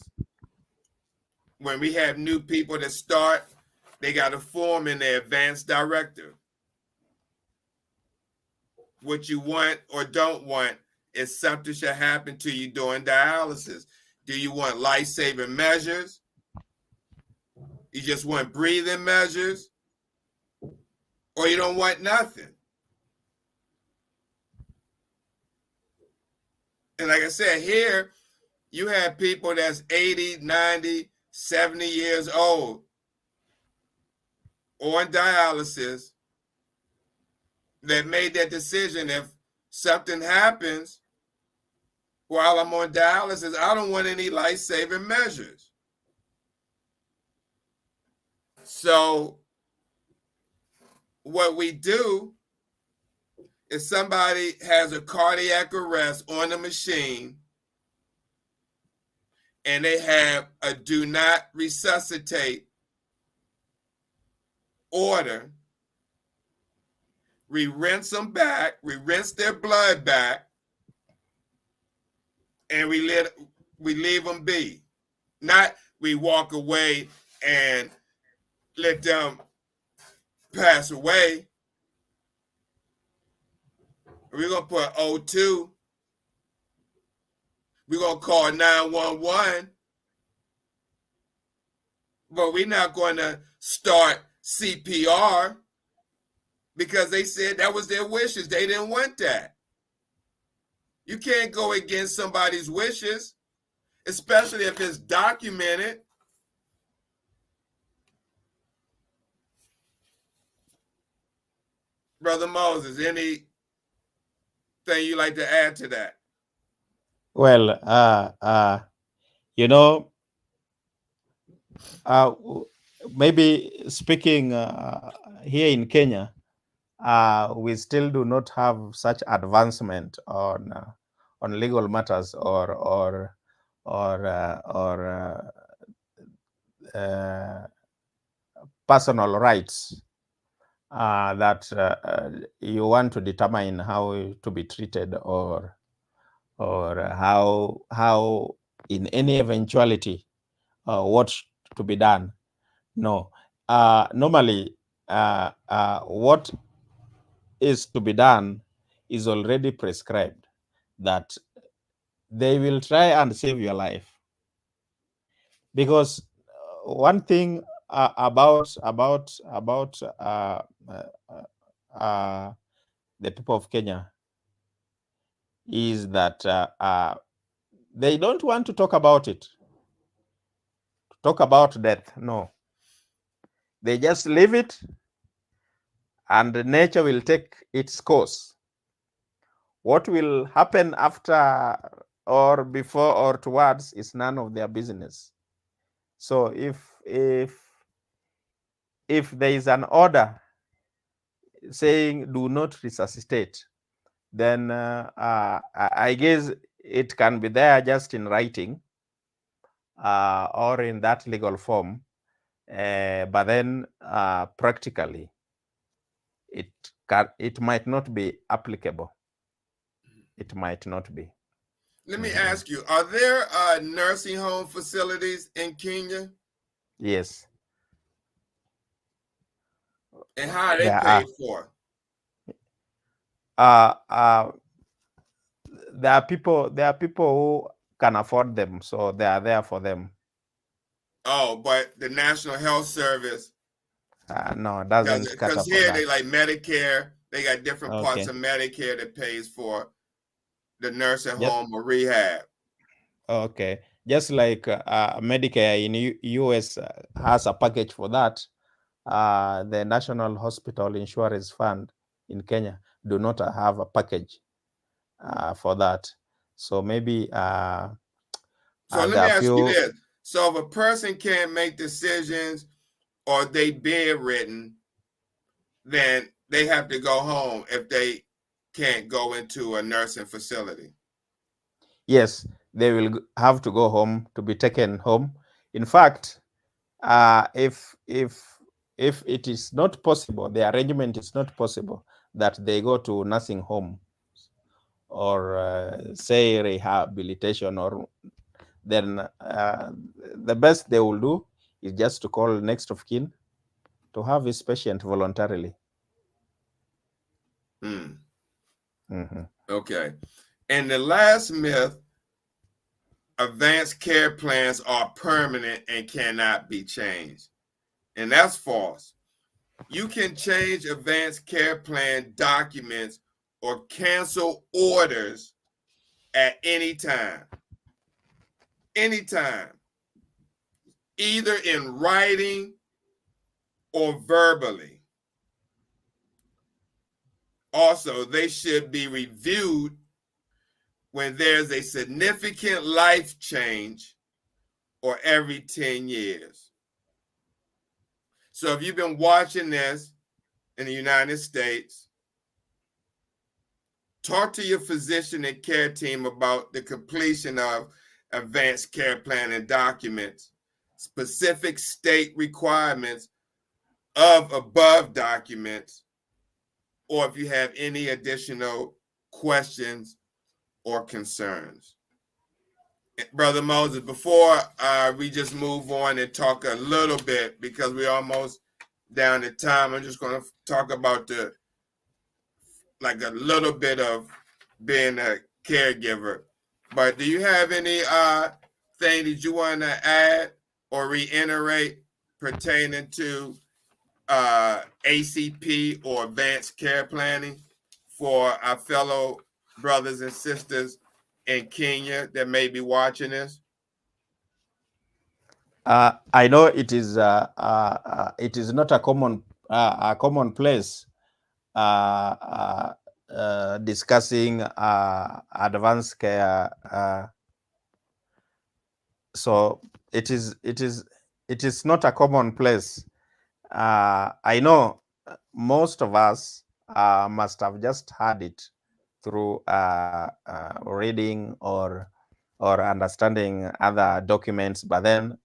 When we have new people that start, they got a form in their advance directive. What you want or don't want is something should happen to you during dialysis. Do you want life-saving measures? You just want breathing measures? Or you don't want nothing? And like I said, here you have people that's 80, 90, 70 years old on dialysis that made that decision. If something happens while I'm on dialysis, I don't want any life-saving measures. So what we do is somebody has a cardiac arrest on the machine and they have a do not resuscitate order. We rinse them back, we rinse their blood back, and we leave them be. Not we walk away and let them pass away. We're going to put O2. We're going to call 911. But we're not going to start CPR because they said that was their wishes. They didn't want that. You can't go against somebody's wishes, especially if it's documented. Brother Moses, anything you like to add to that? Well, you know, maybe speaking here in Kenya, we still do not have such advancement on legal matters or personal rights that you want to determine how to be treated or how in any eventuality what to be done. No, normally what is to be done is already prescribed, that they will try and save your life. Because one thing about the people of Kenya is that they don't want to talk about it, talk about death. No, they just leave it and nature will take its course. What will happen after or before or towards is none of their business. So if there is an order saying do not resuscitate, then I guess it can be there just in writing or in that legal form, but then practically it might not be applicable. It might not be. Let me ask you, are there nursing home facilities in Kenya? Yes. And how are they paid for? there are people who can afford them, so they are there for them. Oh, but the National Health Service No, doesn't cater because for here that. they like Medicare. They got different parts Okay. of Medicare that pays for the nursing Yep. home or rehab. Okay, just like Medicare in US has a package for that. The National Hospital Insurance Fund in Kenya do not have a package for that. So maybe So let me there are ask you few. this. So if a person can't make decisions or they bedridden, then they have to go home if they can't go into a nursing facility. Yes, they will have to go home to be taken home. In fact, if it is not possible, the arrangement is not possible that they go to nursing home or say rehabilitation, or then the best they will do is just to call next of kin to have his patient voluntarily. Okay. And the last myth, advanced care plans are permanent and cannot be changed. And that's false. You can change advanced care plan documents or cancel orders at any time. Anytime. Either in writing or verbally. Also, they should be reviewed when there's a significant life change or every 10 years. So if you've been watching this in the United States, talk to your physician and care team about the completion of advanced care plan and documents, specific state requirements of above documents, or if you have any additional questions or concerns. Brother Moses, before we just move on and talk a little bit, because we're almost down to time, I'm just going to talk about a little bit of being a caregiver. But do you have any thing that you want to add or reiterate pertaining to ACP or advanced care planning for our fellow brothers and sisters in Kenya that may be watching this? I know it is not a common place discussing advanced care. So it is not a common place. I know most of us must have just heard it through reading or understanding other documents, but then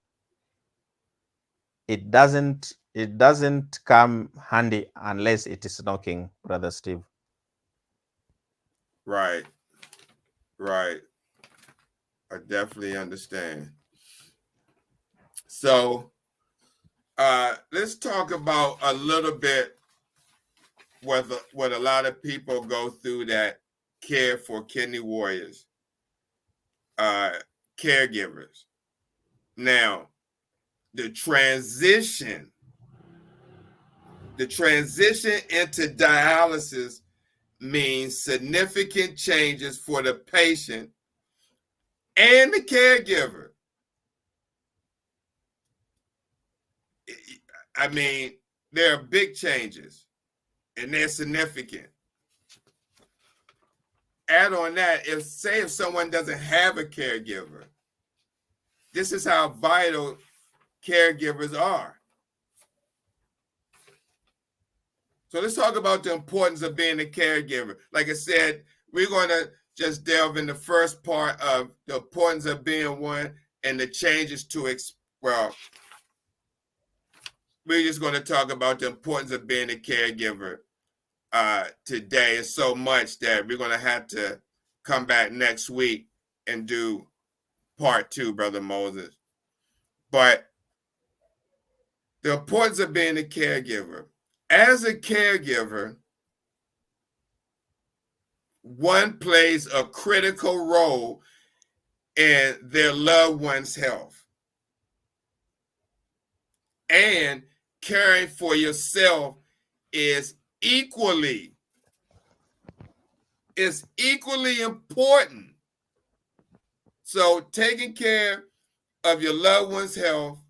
it doesn't come handy unless it is knocking, Brother Steve. Right. I definitely understand. So let's talk about a little bit what a lot of people go through that care for kidney warriors, caregivers. Now, the transition into dialysis means significant changes for the patient and the caregiver. I mean, there are big changes and they're significant. Add on that, if someone doesn't have a caregiver, this is how vital caregivers are. So let's talk about the importance of being a caregiver. Like I said, we're going to just delve in the first part of the importance of being one and the changes to we're just going to talk about the importance of being a caregiver today. It's so much that we're going to have to come back next week and do part 2, Brother Moses. But the importance of being a caregiver. As a caregiver, one plays a critical role in their loved one's health. And caring for yourself is equally important. So taking care of your loved one's health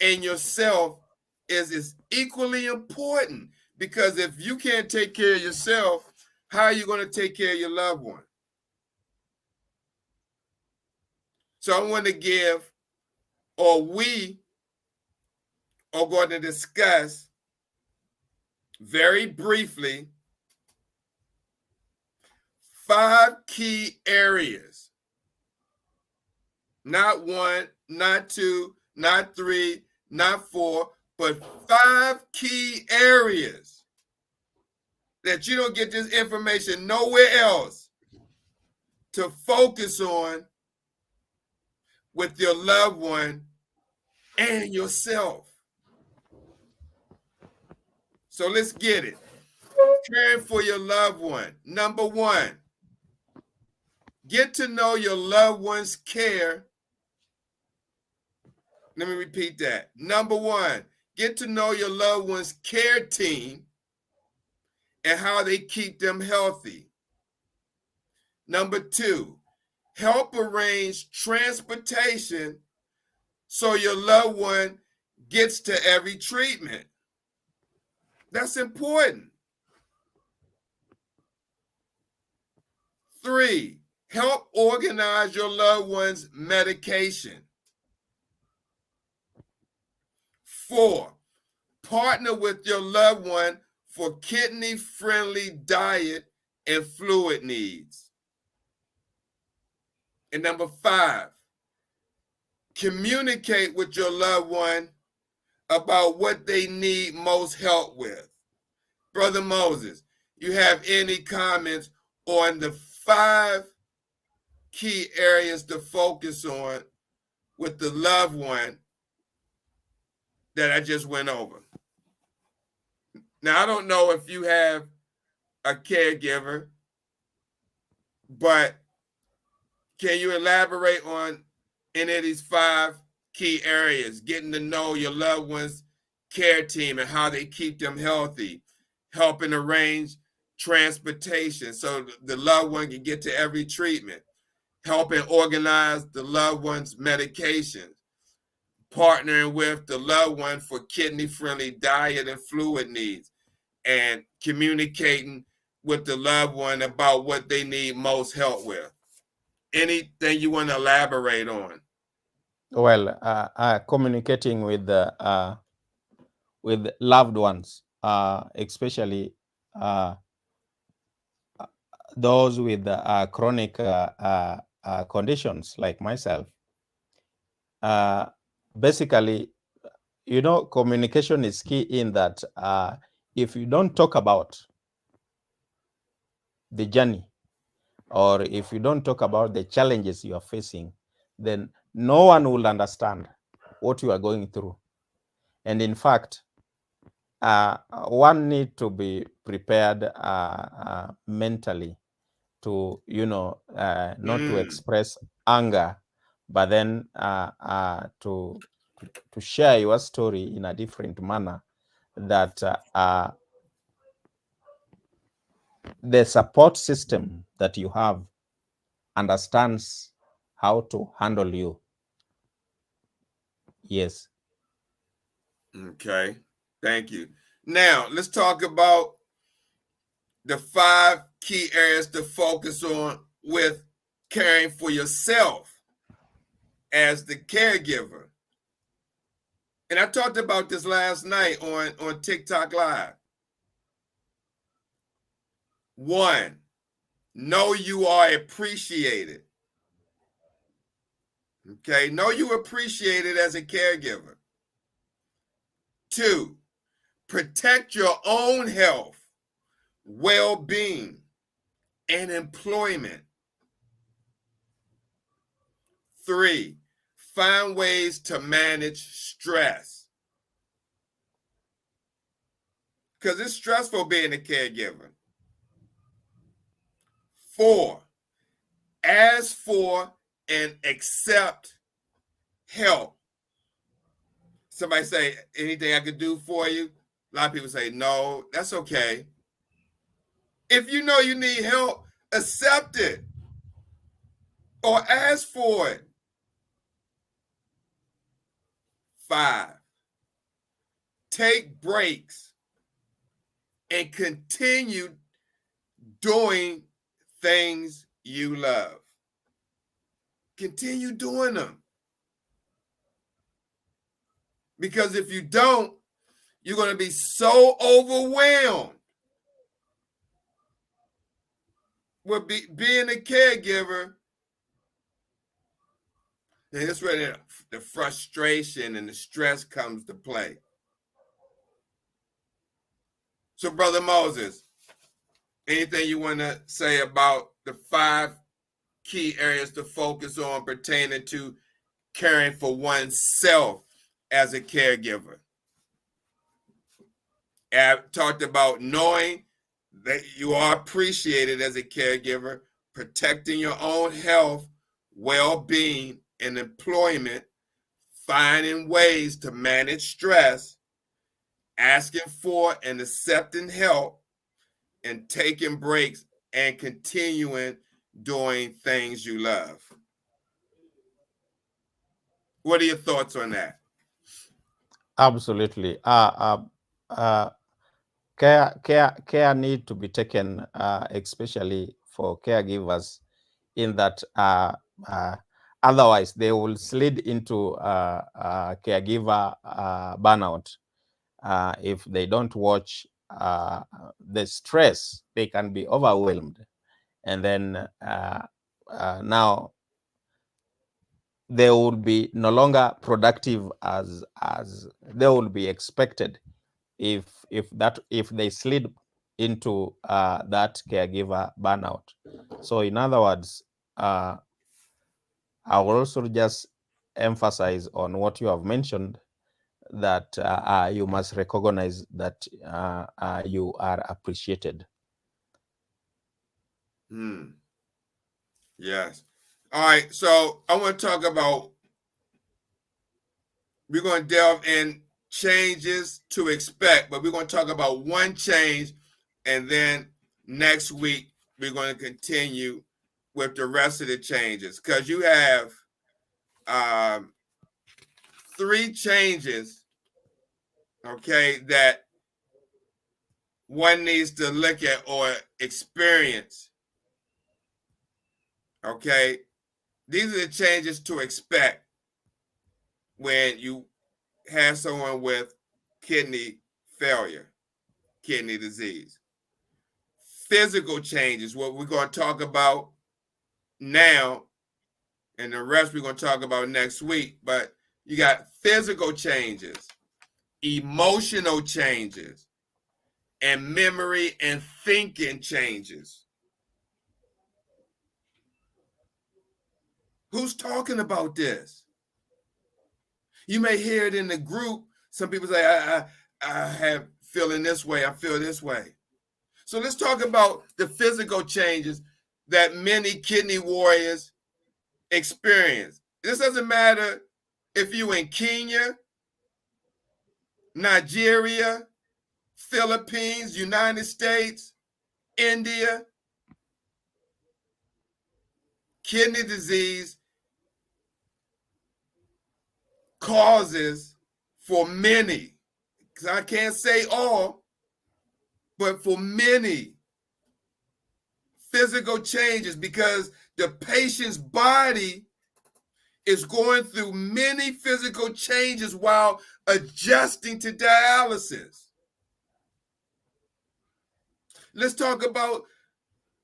and yourself is equally important, because if you can't take care of yourself, how are you going to take care of your loved one? So I want to give, or we are going to discuss very briefly 5 key areas. Not 1, not 2, not 3, not 4, but 5 key areas that you don't get this information nowhere else to focus on with your loved one and yourself. So let's get it. Caring for your loved one. Number 1, get to know your loved one's care. Let me repeat that. Number 1, get to know your loved one's care team and how they keep them healthy. Number 2, help arrange transportation so your loved one gets to every treatment. That's important. 3, help organize your loved one's medication. 4, partner with your loved one for kidney-friendly diet and fluid needs. And number 5, communicate with your loved one about what they need most help with. Brother Moses, you have any comments on the 5 key areas to focus on with the loved one that I just went over? Now, I don't know if you have a caregiver, but can you elaborate on any of these 5 key areas? Getting to know your loved one's care team and how they keep them healthy, helping arrange transportation so the loved one can get to every treatment, helping organize the loved one's medications, partnering with the loved one for kidney-friendly diet and fluid needs, and communicating with the loved one about what they need most help with. Anything you want to elaborate on? Well, communicating with loved ones, especially those with chronic conditions like myself. Basically, communication is key in that if you don't talk about the journey, or if you don't talk about the challenges you are facing, then no one will understand what you are going through. And in fact, one need to be prepared mentally to, not to express anger, but then to share your story in a different manner, that the support system that you have understands how to handle you. Yes. Okay, thank you. Now, let's talk about the 5 key areas to focus on with caring for yourself as the caregiver. And I talked about this last night on TikTok Live. 1, know you are appreciated. Okay, know you appreciated as a caregiver. 2, protect your own health, well-being, and employment. 3, find ways to manage stress, because it's stressful being a caregiver. 4, ask for and accept help. Somebody say, anything I could do for you? A lot of people say, no, that's okay. If you know you need help, accept it or ask for it. 5, take breaks and continue doing things you love. Continue doing them. Because if you don't, you're going to be so overwhelmed with being a caregiver. And it's where the frustration and the stress comes to play. So, Brother Moses, anything you want to say about the 5 key areas to focus on pertaining to caring for oneself as a caregiver? I've talked about knowing that you are appreciated as a caregiver, protecting your own health, well-being, and employment, finding ways to manage stress, asking for and accepting help, and taking breaks and continuing doing things you love. What are your thoughts on that? Absolutely. Care need to be taken, especially for caregivers, in that otherwise they will slide into caregiver burnout. If they don't watch the stress, they can be overwhelmed, and then now they will be no longer productive as they will be expected if they slid into that caregiver burnout. So in other words, I will also just emphasize on what you have mentioned, that you must recognize that you are appreciated. Yes. All right. So I want to talk about, we're going to delve in changes to expect, but we're going to talk about one change, and then next week we're going to continue with the rest of the changes, because you have 3 changes, okay, that one needs to look at or experience. Okay, these are the changes to expect when you have someone with kidney failure, kidney disease. Physical changes, what we're going to talk about now, and the rest we're going to talk about next week. But you got physical changes, emotional changes, and memory and thinking changes. Who's talking about this? You may hear it in the group. Some people say, I have feeling this way, I feel this way. So let's talk about the physical changes that many kidney warriors experience. This doesn't matter if you're in Kenya, Nigeria, Philippines, United States, India. Kidney disease causes, for many, because I can't say all, but for many, physical changes, because the patient's body is going through many physical changes while adjusting to dialysis. Let's talk about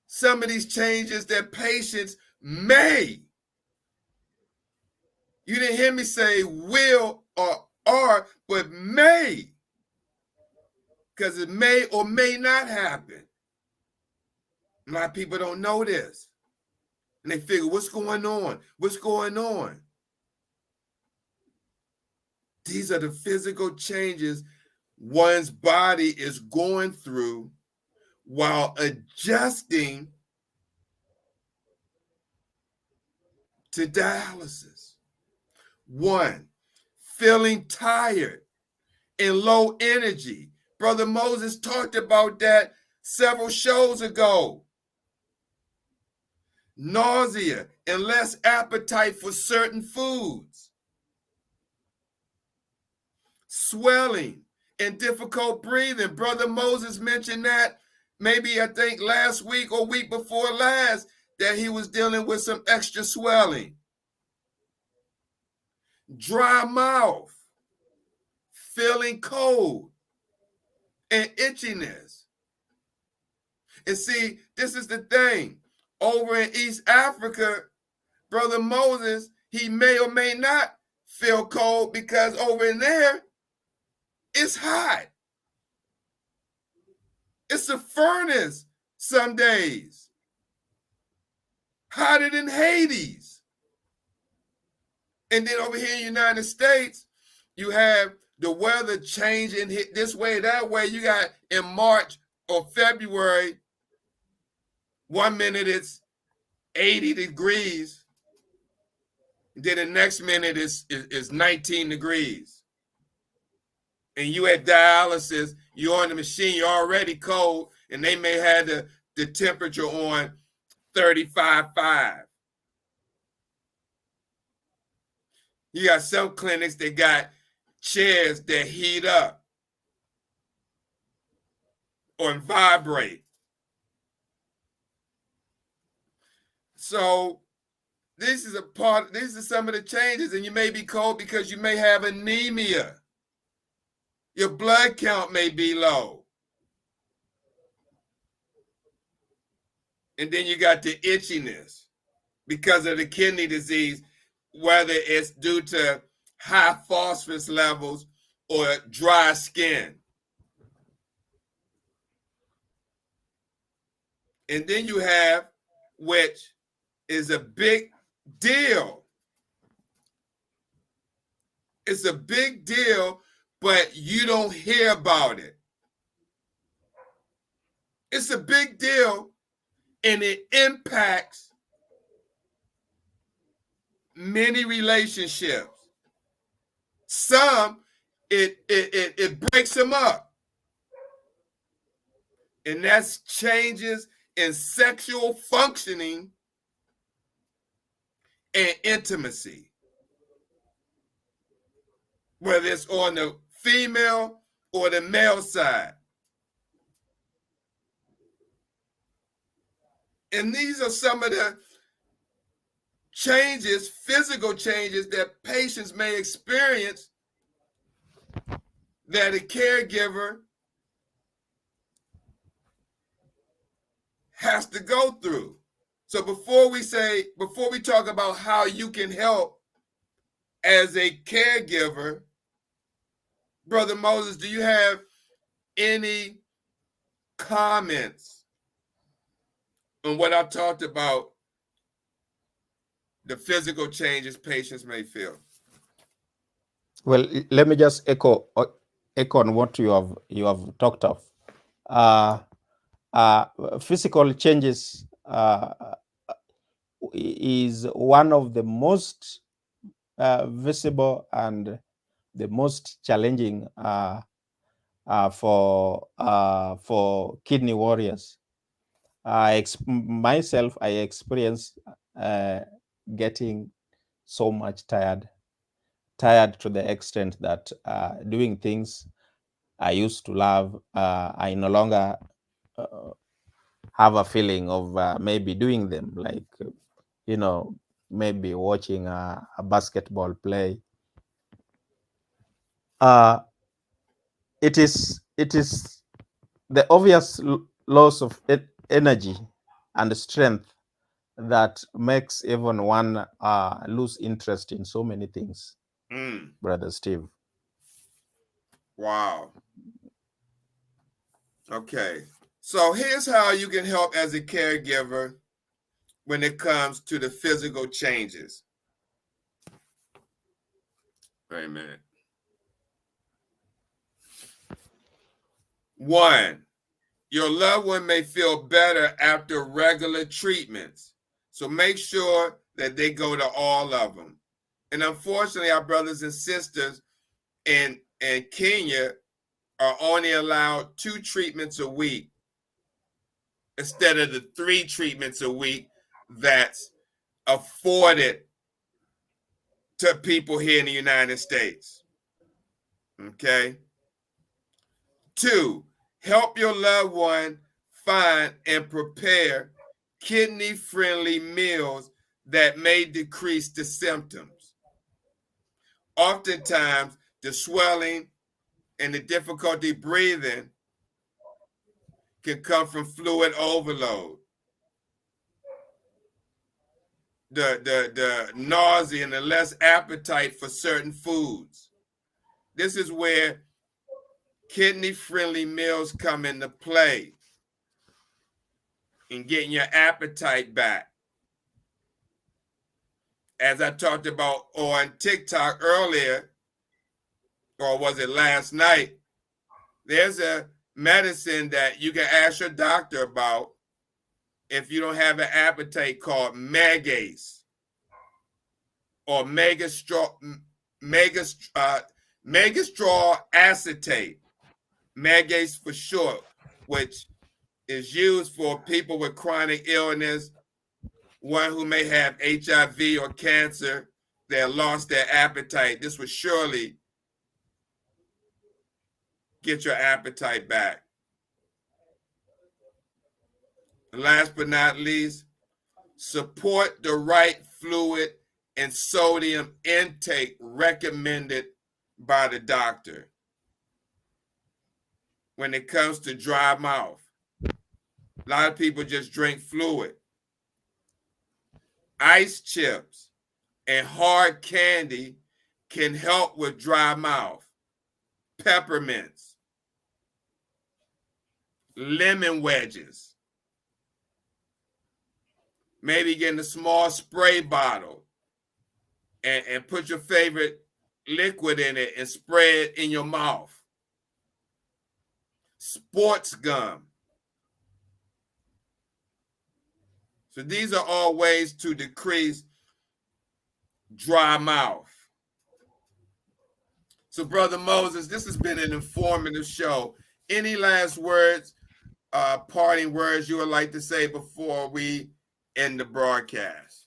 some of these changes that patients may. You didn't hear me say will or are, but may, because it may or may not happen. A lot of people don't know this. And they figure, what's going on? What's going on? These are the physical changes one's body is going through while adjusting to dialysis. 1, feeling tired and low energy. Brother Moses talked about that several shows ago. Nausea and less appetite for certain foods. Swelling and difficult breathing. Brother Moses mentioned that maybe I think last week or week before last that he was dealing with some extra swelling. Dry mouth, feeling cold, and itchiness. And see, this is the thing. Over in East Africa, Brother Moses, he may or may not feel cold because over in there, it's hot. It's a furnace some days. Hotter than Hades. And then over here in the United States, you have the weather changing this way, that way. You got in March or February, 1 minute it's 80 degrees. Then the next minute is 19 degrees. And you at dialysis, you're on the machine, you're already cold, and they may have the temperature on 35.5. You got some clinics that got chairs that heat up or vibrate. So these are some of the changes, and you may be cold because you may have anemia. Your blood count may be low. And then you got the itchiness because of the kidney disease, whether it's due to high phosphorus levels or dry skin. And then you have, which is a big deal. It's a big deal, but you don't hear about it. It's a big deal, and it impacts many relationships. Some, it breaks them up. And that's changes in sexual functioning and intimacy, whether it's on the female or the male side. And these are some of the changes, physical changes that patients may experience that a caregiver has to go through. So before we talk about how you can help as a caregiver, Brother Moses, do you have any comments on what I talked about, the physical changes patients may feel? Well, let me just echo on what you have talked of. Physical changes is one of the most visible and the most challenging for kidney warriors. Myself, I experienced getting so much tired to the extent that doing things I used to love, I no longer have a feeling of maybe doing them, like, maybe watching a basketball play. It is the obvious loss of energy and strength that makes even one lose interest in so many things, Brother Steve. Wow. Okay. So here's how you can help as a caregiver when it comes to the physical changes. Wait a minute. 1, your loved one may feel better after regular treatments. So make sure that they go to all of them. And unfortunately, our brothers and sisters in Kenya are only allowed 2 treatments a week instead of the 3 treatments a week that's afforded to people here in the United States. Okay. 2, help your loved one find and prepare kidney-friendly meals that may decrease the symptoms. Oftentimes, the swelling and the difficulty breathing can come from fluid overload. The nausea and the less appetite for certain foods. This is where kidney-friendly meals come into play in getting your appetite back. As I talked about on TikTok earlier, or was it last night, there's a medicine that you can ask your doctor about if you don't have an appetite called Megace or Megastraw acetate, Megace for short, which is used for people with chronic illness, one who may have HIV or cancer, that lost their appetite. This would surely get your appetite back. And last but not least, support the right fluid and sodium intake recommended by the doctor when it comes to dry mouth. A lot of people just drink fluid. Ice chips and hard candy can help with dry mouth. Peppermints, lemon wedges, maybe getting a small spray bottle and put your favorite liquid in it and spray it in your mouth. Sports gum. So these are all ways to decrease dry mouth. So Brother Moses, this has been an informative show. Any last words, parting words you would like to say before we end the broadcast?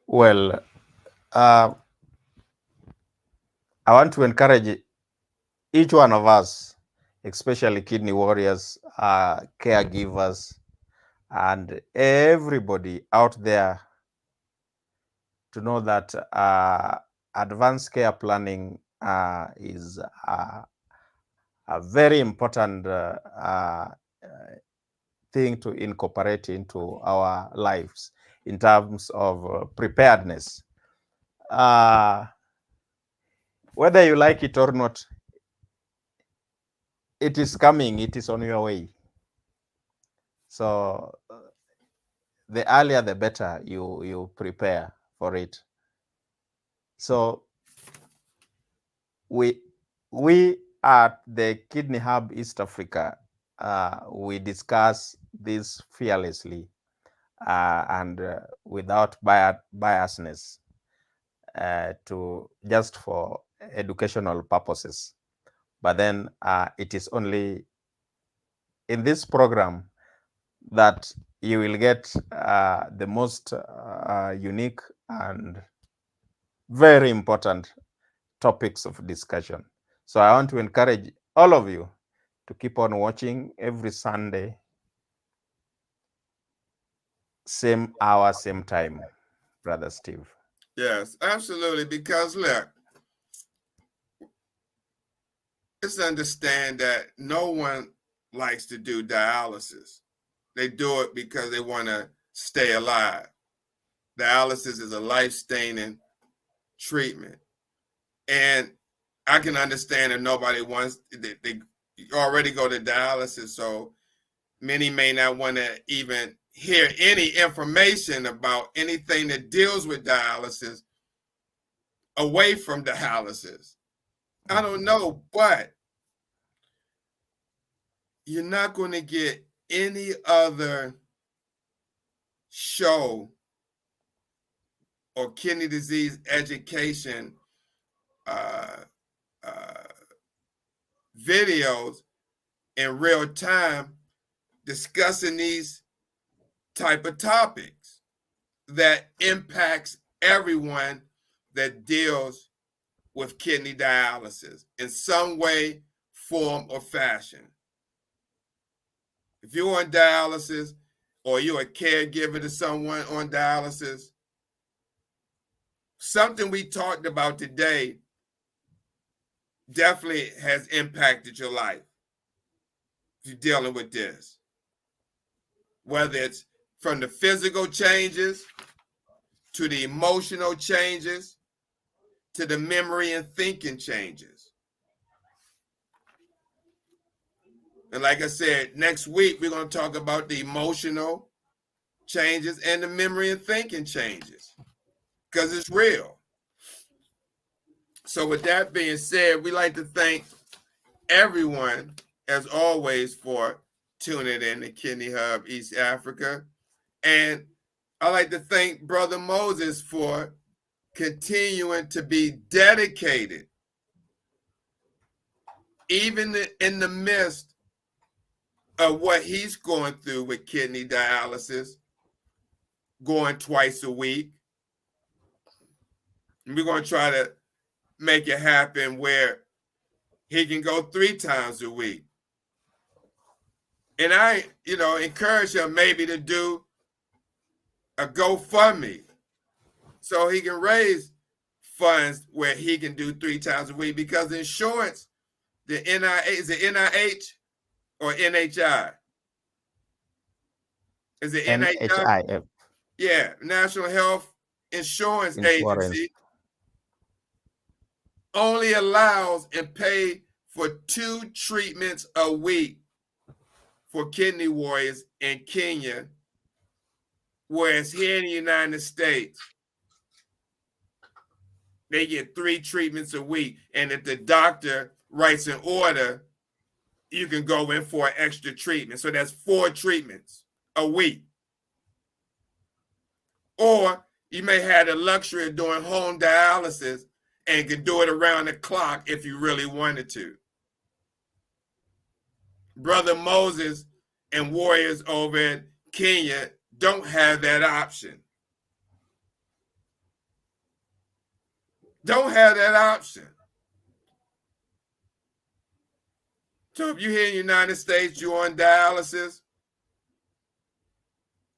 Well, I want to encourage each one of us, especially kidney warriors, caregivers, and everybody out there to know that advanced care planning is a very important thing to incorporate into our lives in terms of preparedness. Whether you like it or not, it is coming, it is on your way. So the earlier the better you prepare for it. So we at the Kidney Hub East Africa, we discuss this fearlessly and without biasness, to just for educational purposes. But then it is only in this program that you will get the most unique and very important topics of discussion. So I want to encourage all of you to keep on watching every Sunday, same hour, same time, Brother Steve. Yes, absolutely. Because look, let's understand that no one likes to do dialysis. They do it because they want to stay alive. Dialysis is a life-sustaining treatment. And I can understand if nobody wants, they already go to dialysis, so many may not want to even hear any information about anything that deals with dialysis away from dialysis. I don't know, but you're not going to get any other show or kidney disease education videos in real time discussing these type of topics that impacts everyone that deals with kidney dialysis in some way, form, or fashion. If you're on dialysis or you're a caregiver to someone on dialysis, something we talked about today definitely has impacted your life if you're dealing with this. Whether it's from the physical changes to the emotional changes to the memory and thinking changes. And like I said, next week we're going to talk about the emotional changes and the memory and thinking changes because it's real. So with that being said, we'd like to thank everyone, as always, for tuning in to Kidney Hub East Africa. And I'd like to thank Brother Moses for continuing to be dedicated, even in the midst of what he's going through with kidney dialysis, going twice a week. And we're going to try to make it happen where he can go 3 times a week. And I, encourage him maybe to do a GoFundMe so he can raise funds where he can do 3 times a week, because insurance, the NIH, is it NIH or NHI? Is it NHI? Yeah, National Health Insurance Agency only allows and pay for 2 treatments a week for kidney warriors in Kenya, whereas here in the United States, they get 3 treatments a week. And if the doctor writes an order, you can go in for an extra treatment. So that's 4 treatments a week. Or you may have the luxury of doing home dialysis and can do it around the clock if you really wanted to. Brother Moses and warriors over in Kenya don't have that option. Don't have that option. So if you're here in the United States, you're on dialysis,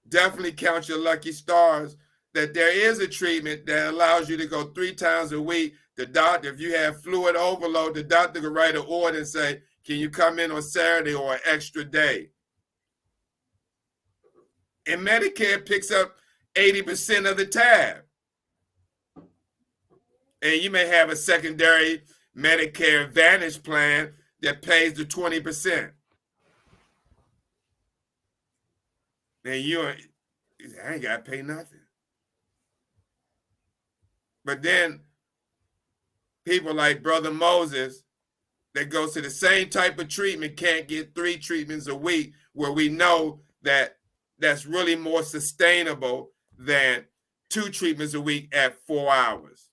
definitely count your lucky stars that there is a treatment that allows you to go 3 times a week. The doctor, if you have fluid overload, the doctor can write an order and say, can you come in on Saturday or an extra day? And Medicare picks up 80% of the tab. And you may have a secondary Medicare Advantage plan that pays the 20%. And I ain't got to pay nothing. But then people like Brother Moses that goes to the same type of treatment can't get 3 treatments a week, where we know that that's really more sustainable than 2 treatments a week at 4 hours.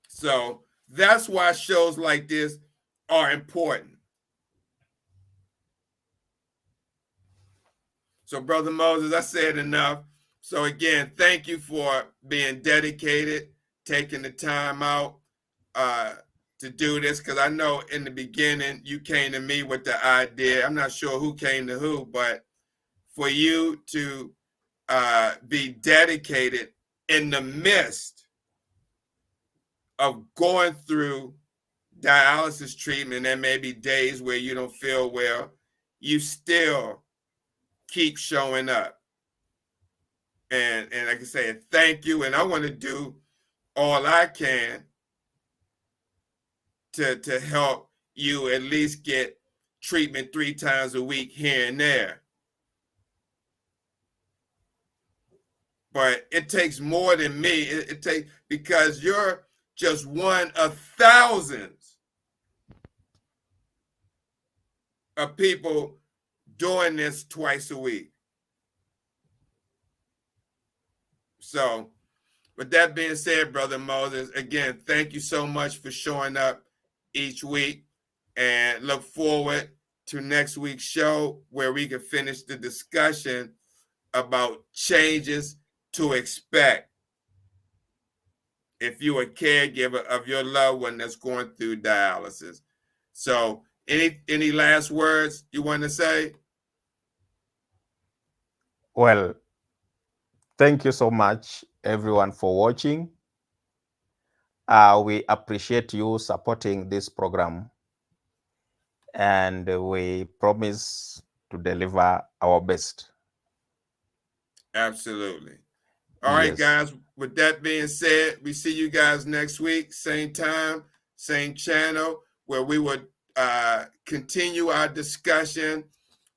So that's why shows like this are important. So Brother Moses, I said enough. So again, thank you for being dedicated, taking the time out to do this, because I know in the beginning you came to me with the idea. I'm not sure who came to who, but for you to be dedicated in the midst of going through dialysis treatment, there may be days where you don't feel well, you still keep showing up. And like I said, thank you. And I want to do all I can to help you at least get treatment 3 times a week here and there. But it takes more than me. It takes, because you're just one of thousands of people doing this twice a week. So with that being said, Brother Moses, again, thank you so much for showing up each week, and look forward to next week's show where we can finish the discussion about changes to expect if you're a caregiver of your loved one that's going through dialysis. So any last words you want to say? Well, thank you so much, everyone, for watching. We appreciate you supporting this program, and we promise to deliver our best. Absolutely. All right, guys. With that being said, we see you guys next week, same time, same channel, where we would continue our discussion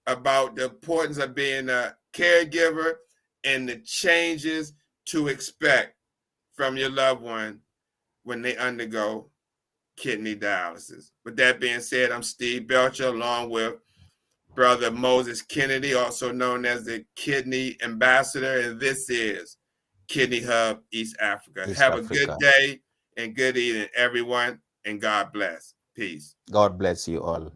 about the importance of being a caregiver and the changes to expect from your loved one when they undergo kidney dialysis. With that being said, I'm Steve Belcher, along with Brother Moses Kennedy, also known as the Kidney Ambassador, and this is Kidney Hub East Africa. Have a good day and good evening, everyone, and God bless. Peace. God bless you all.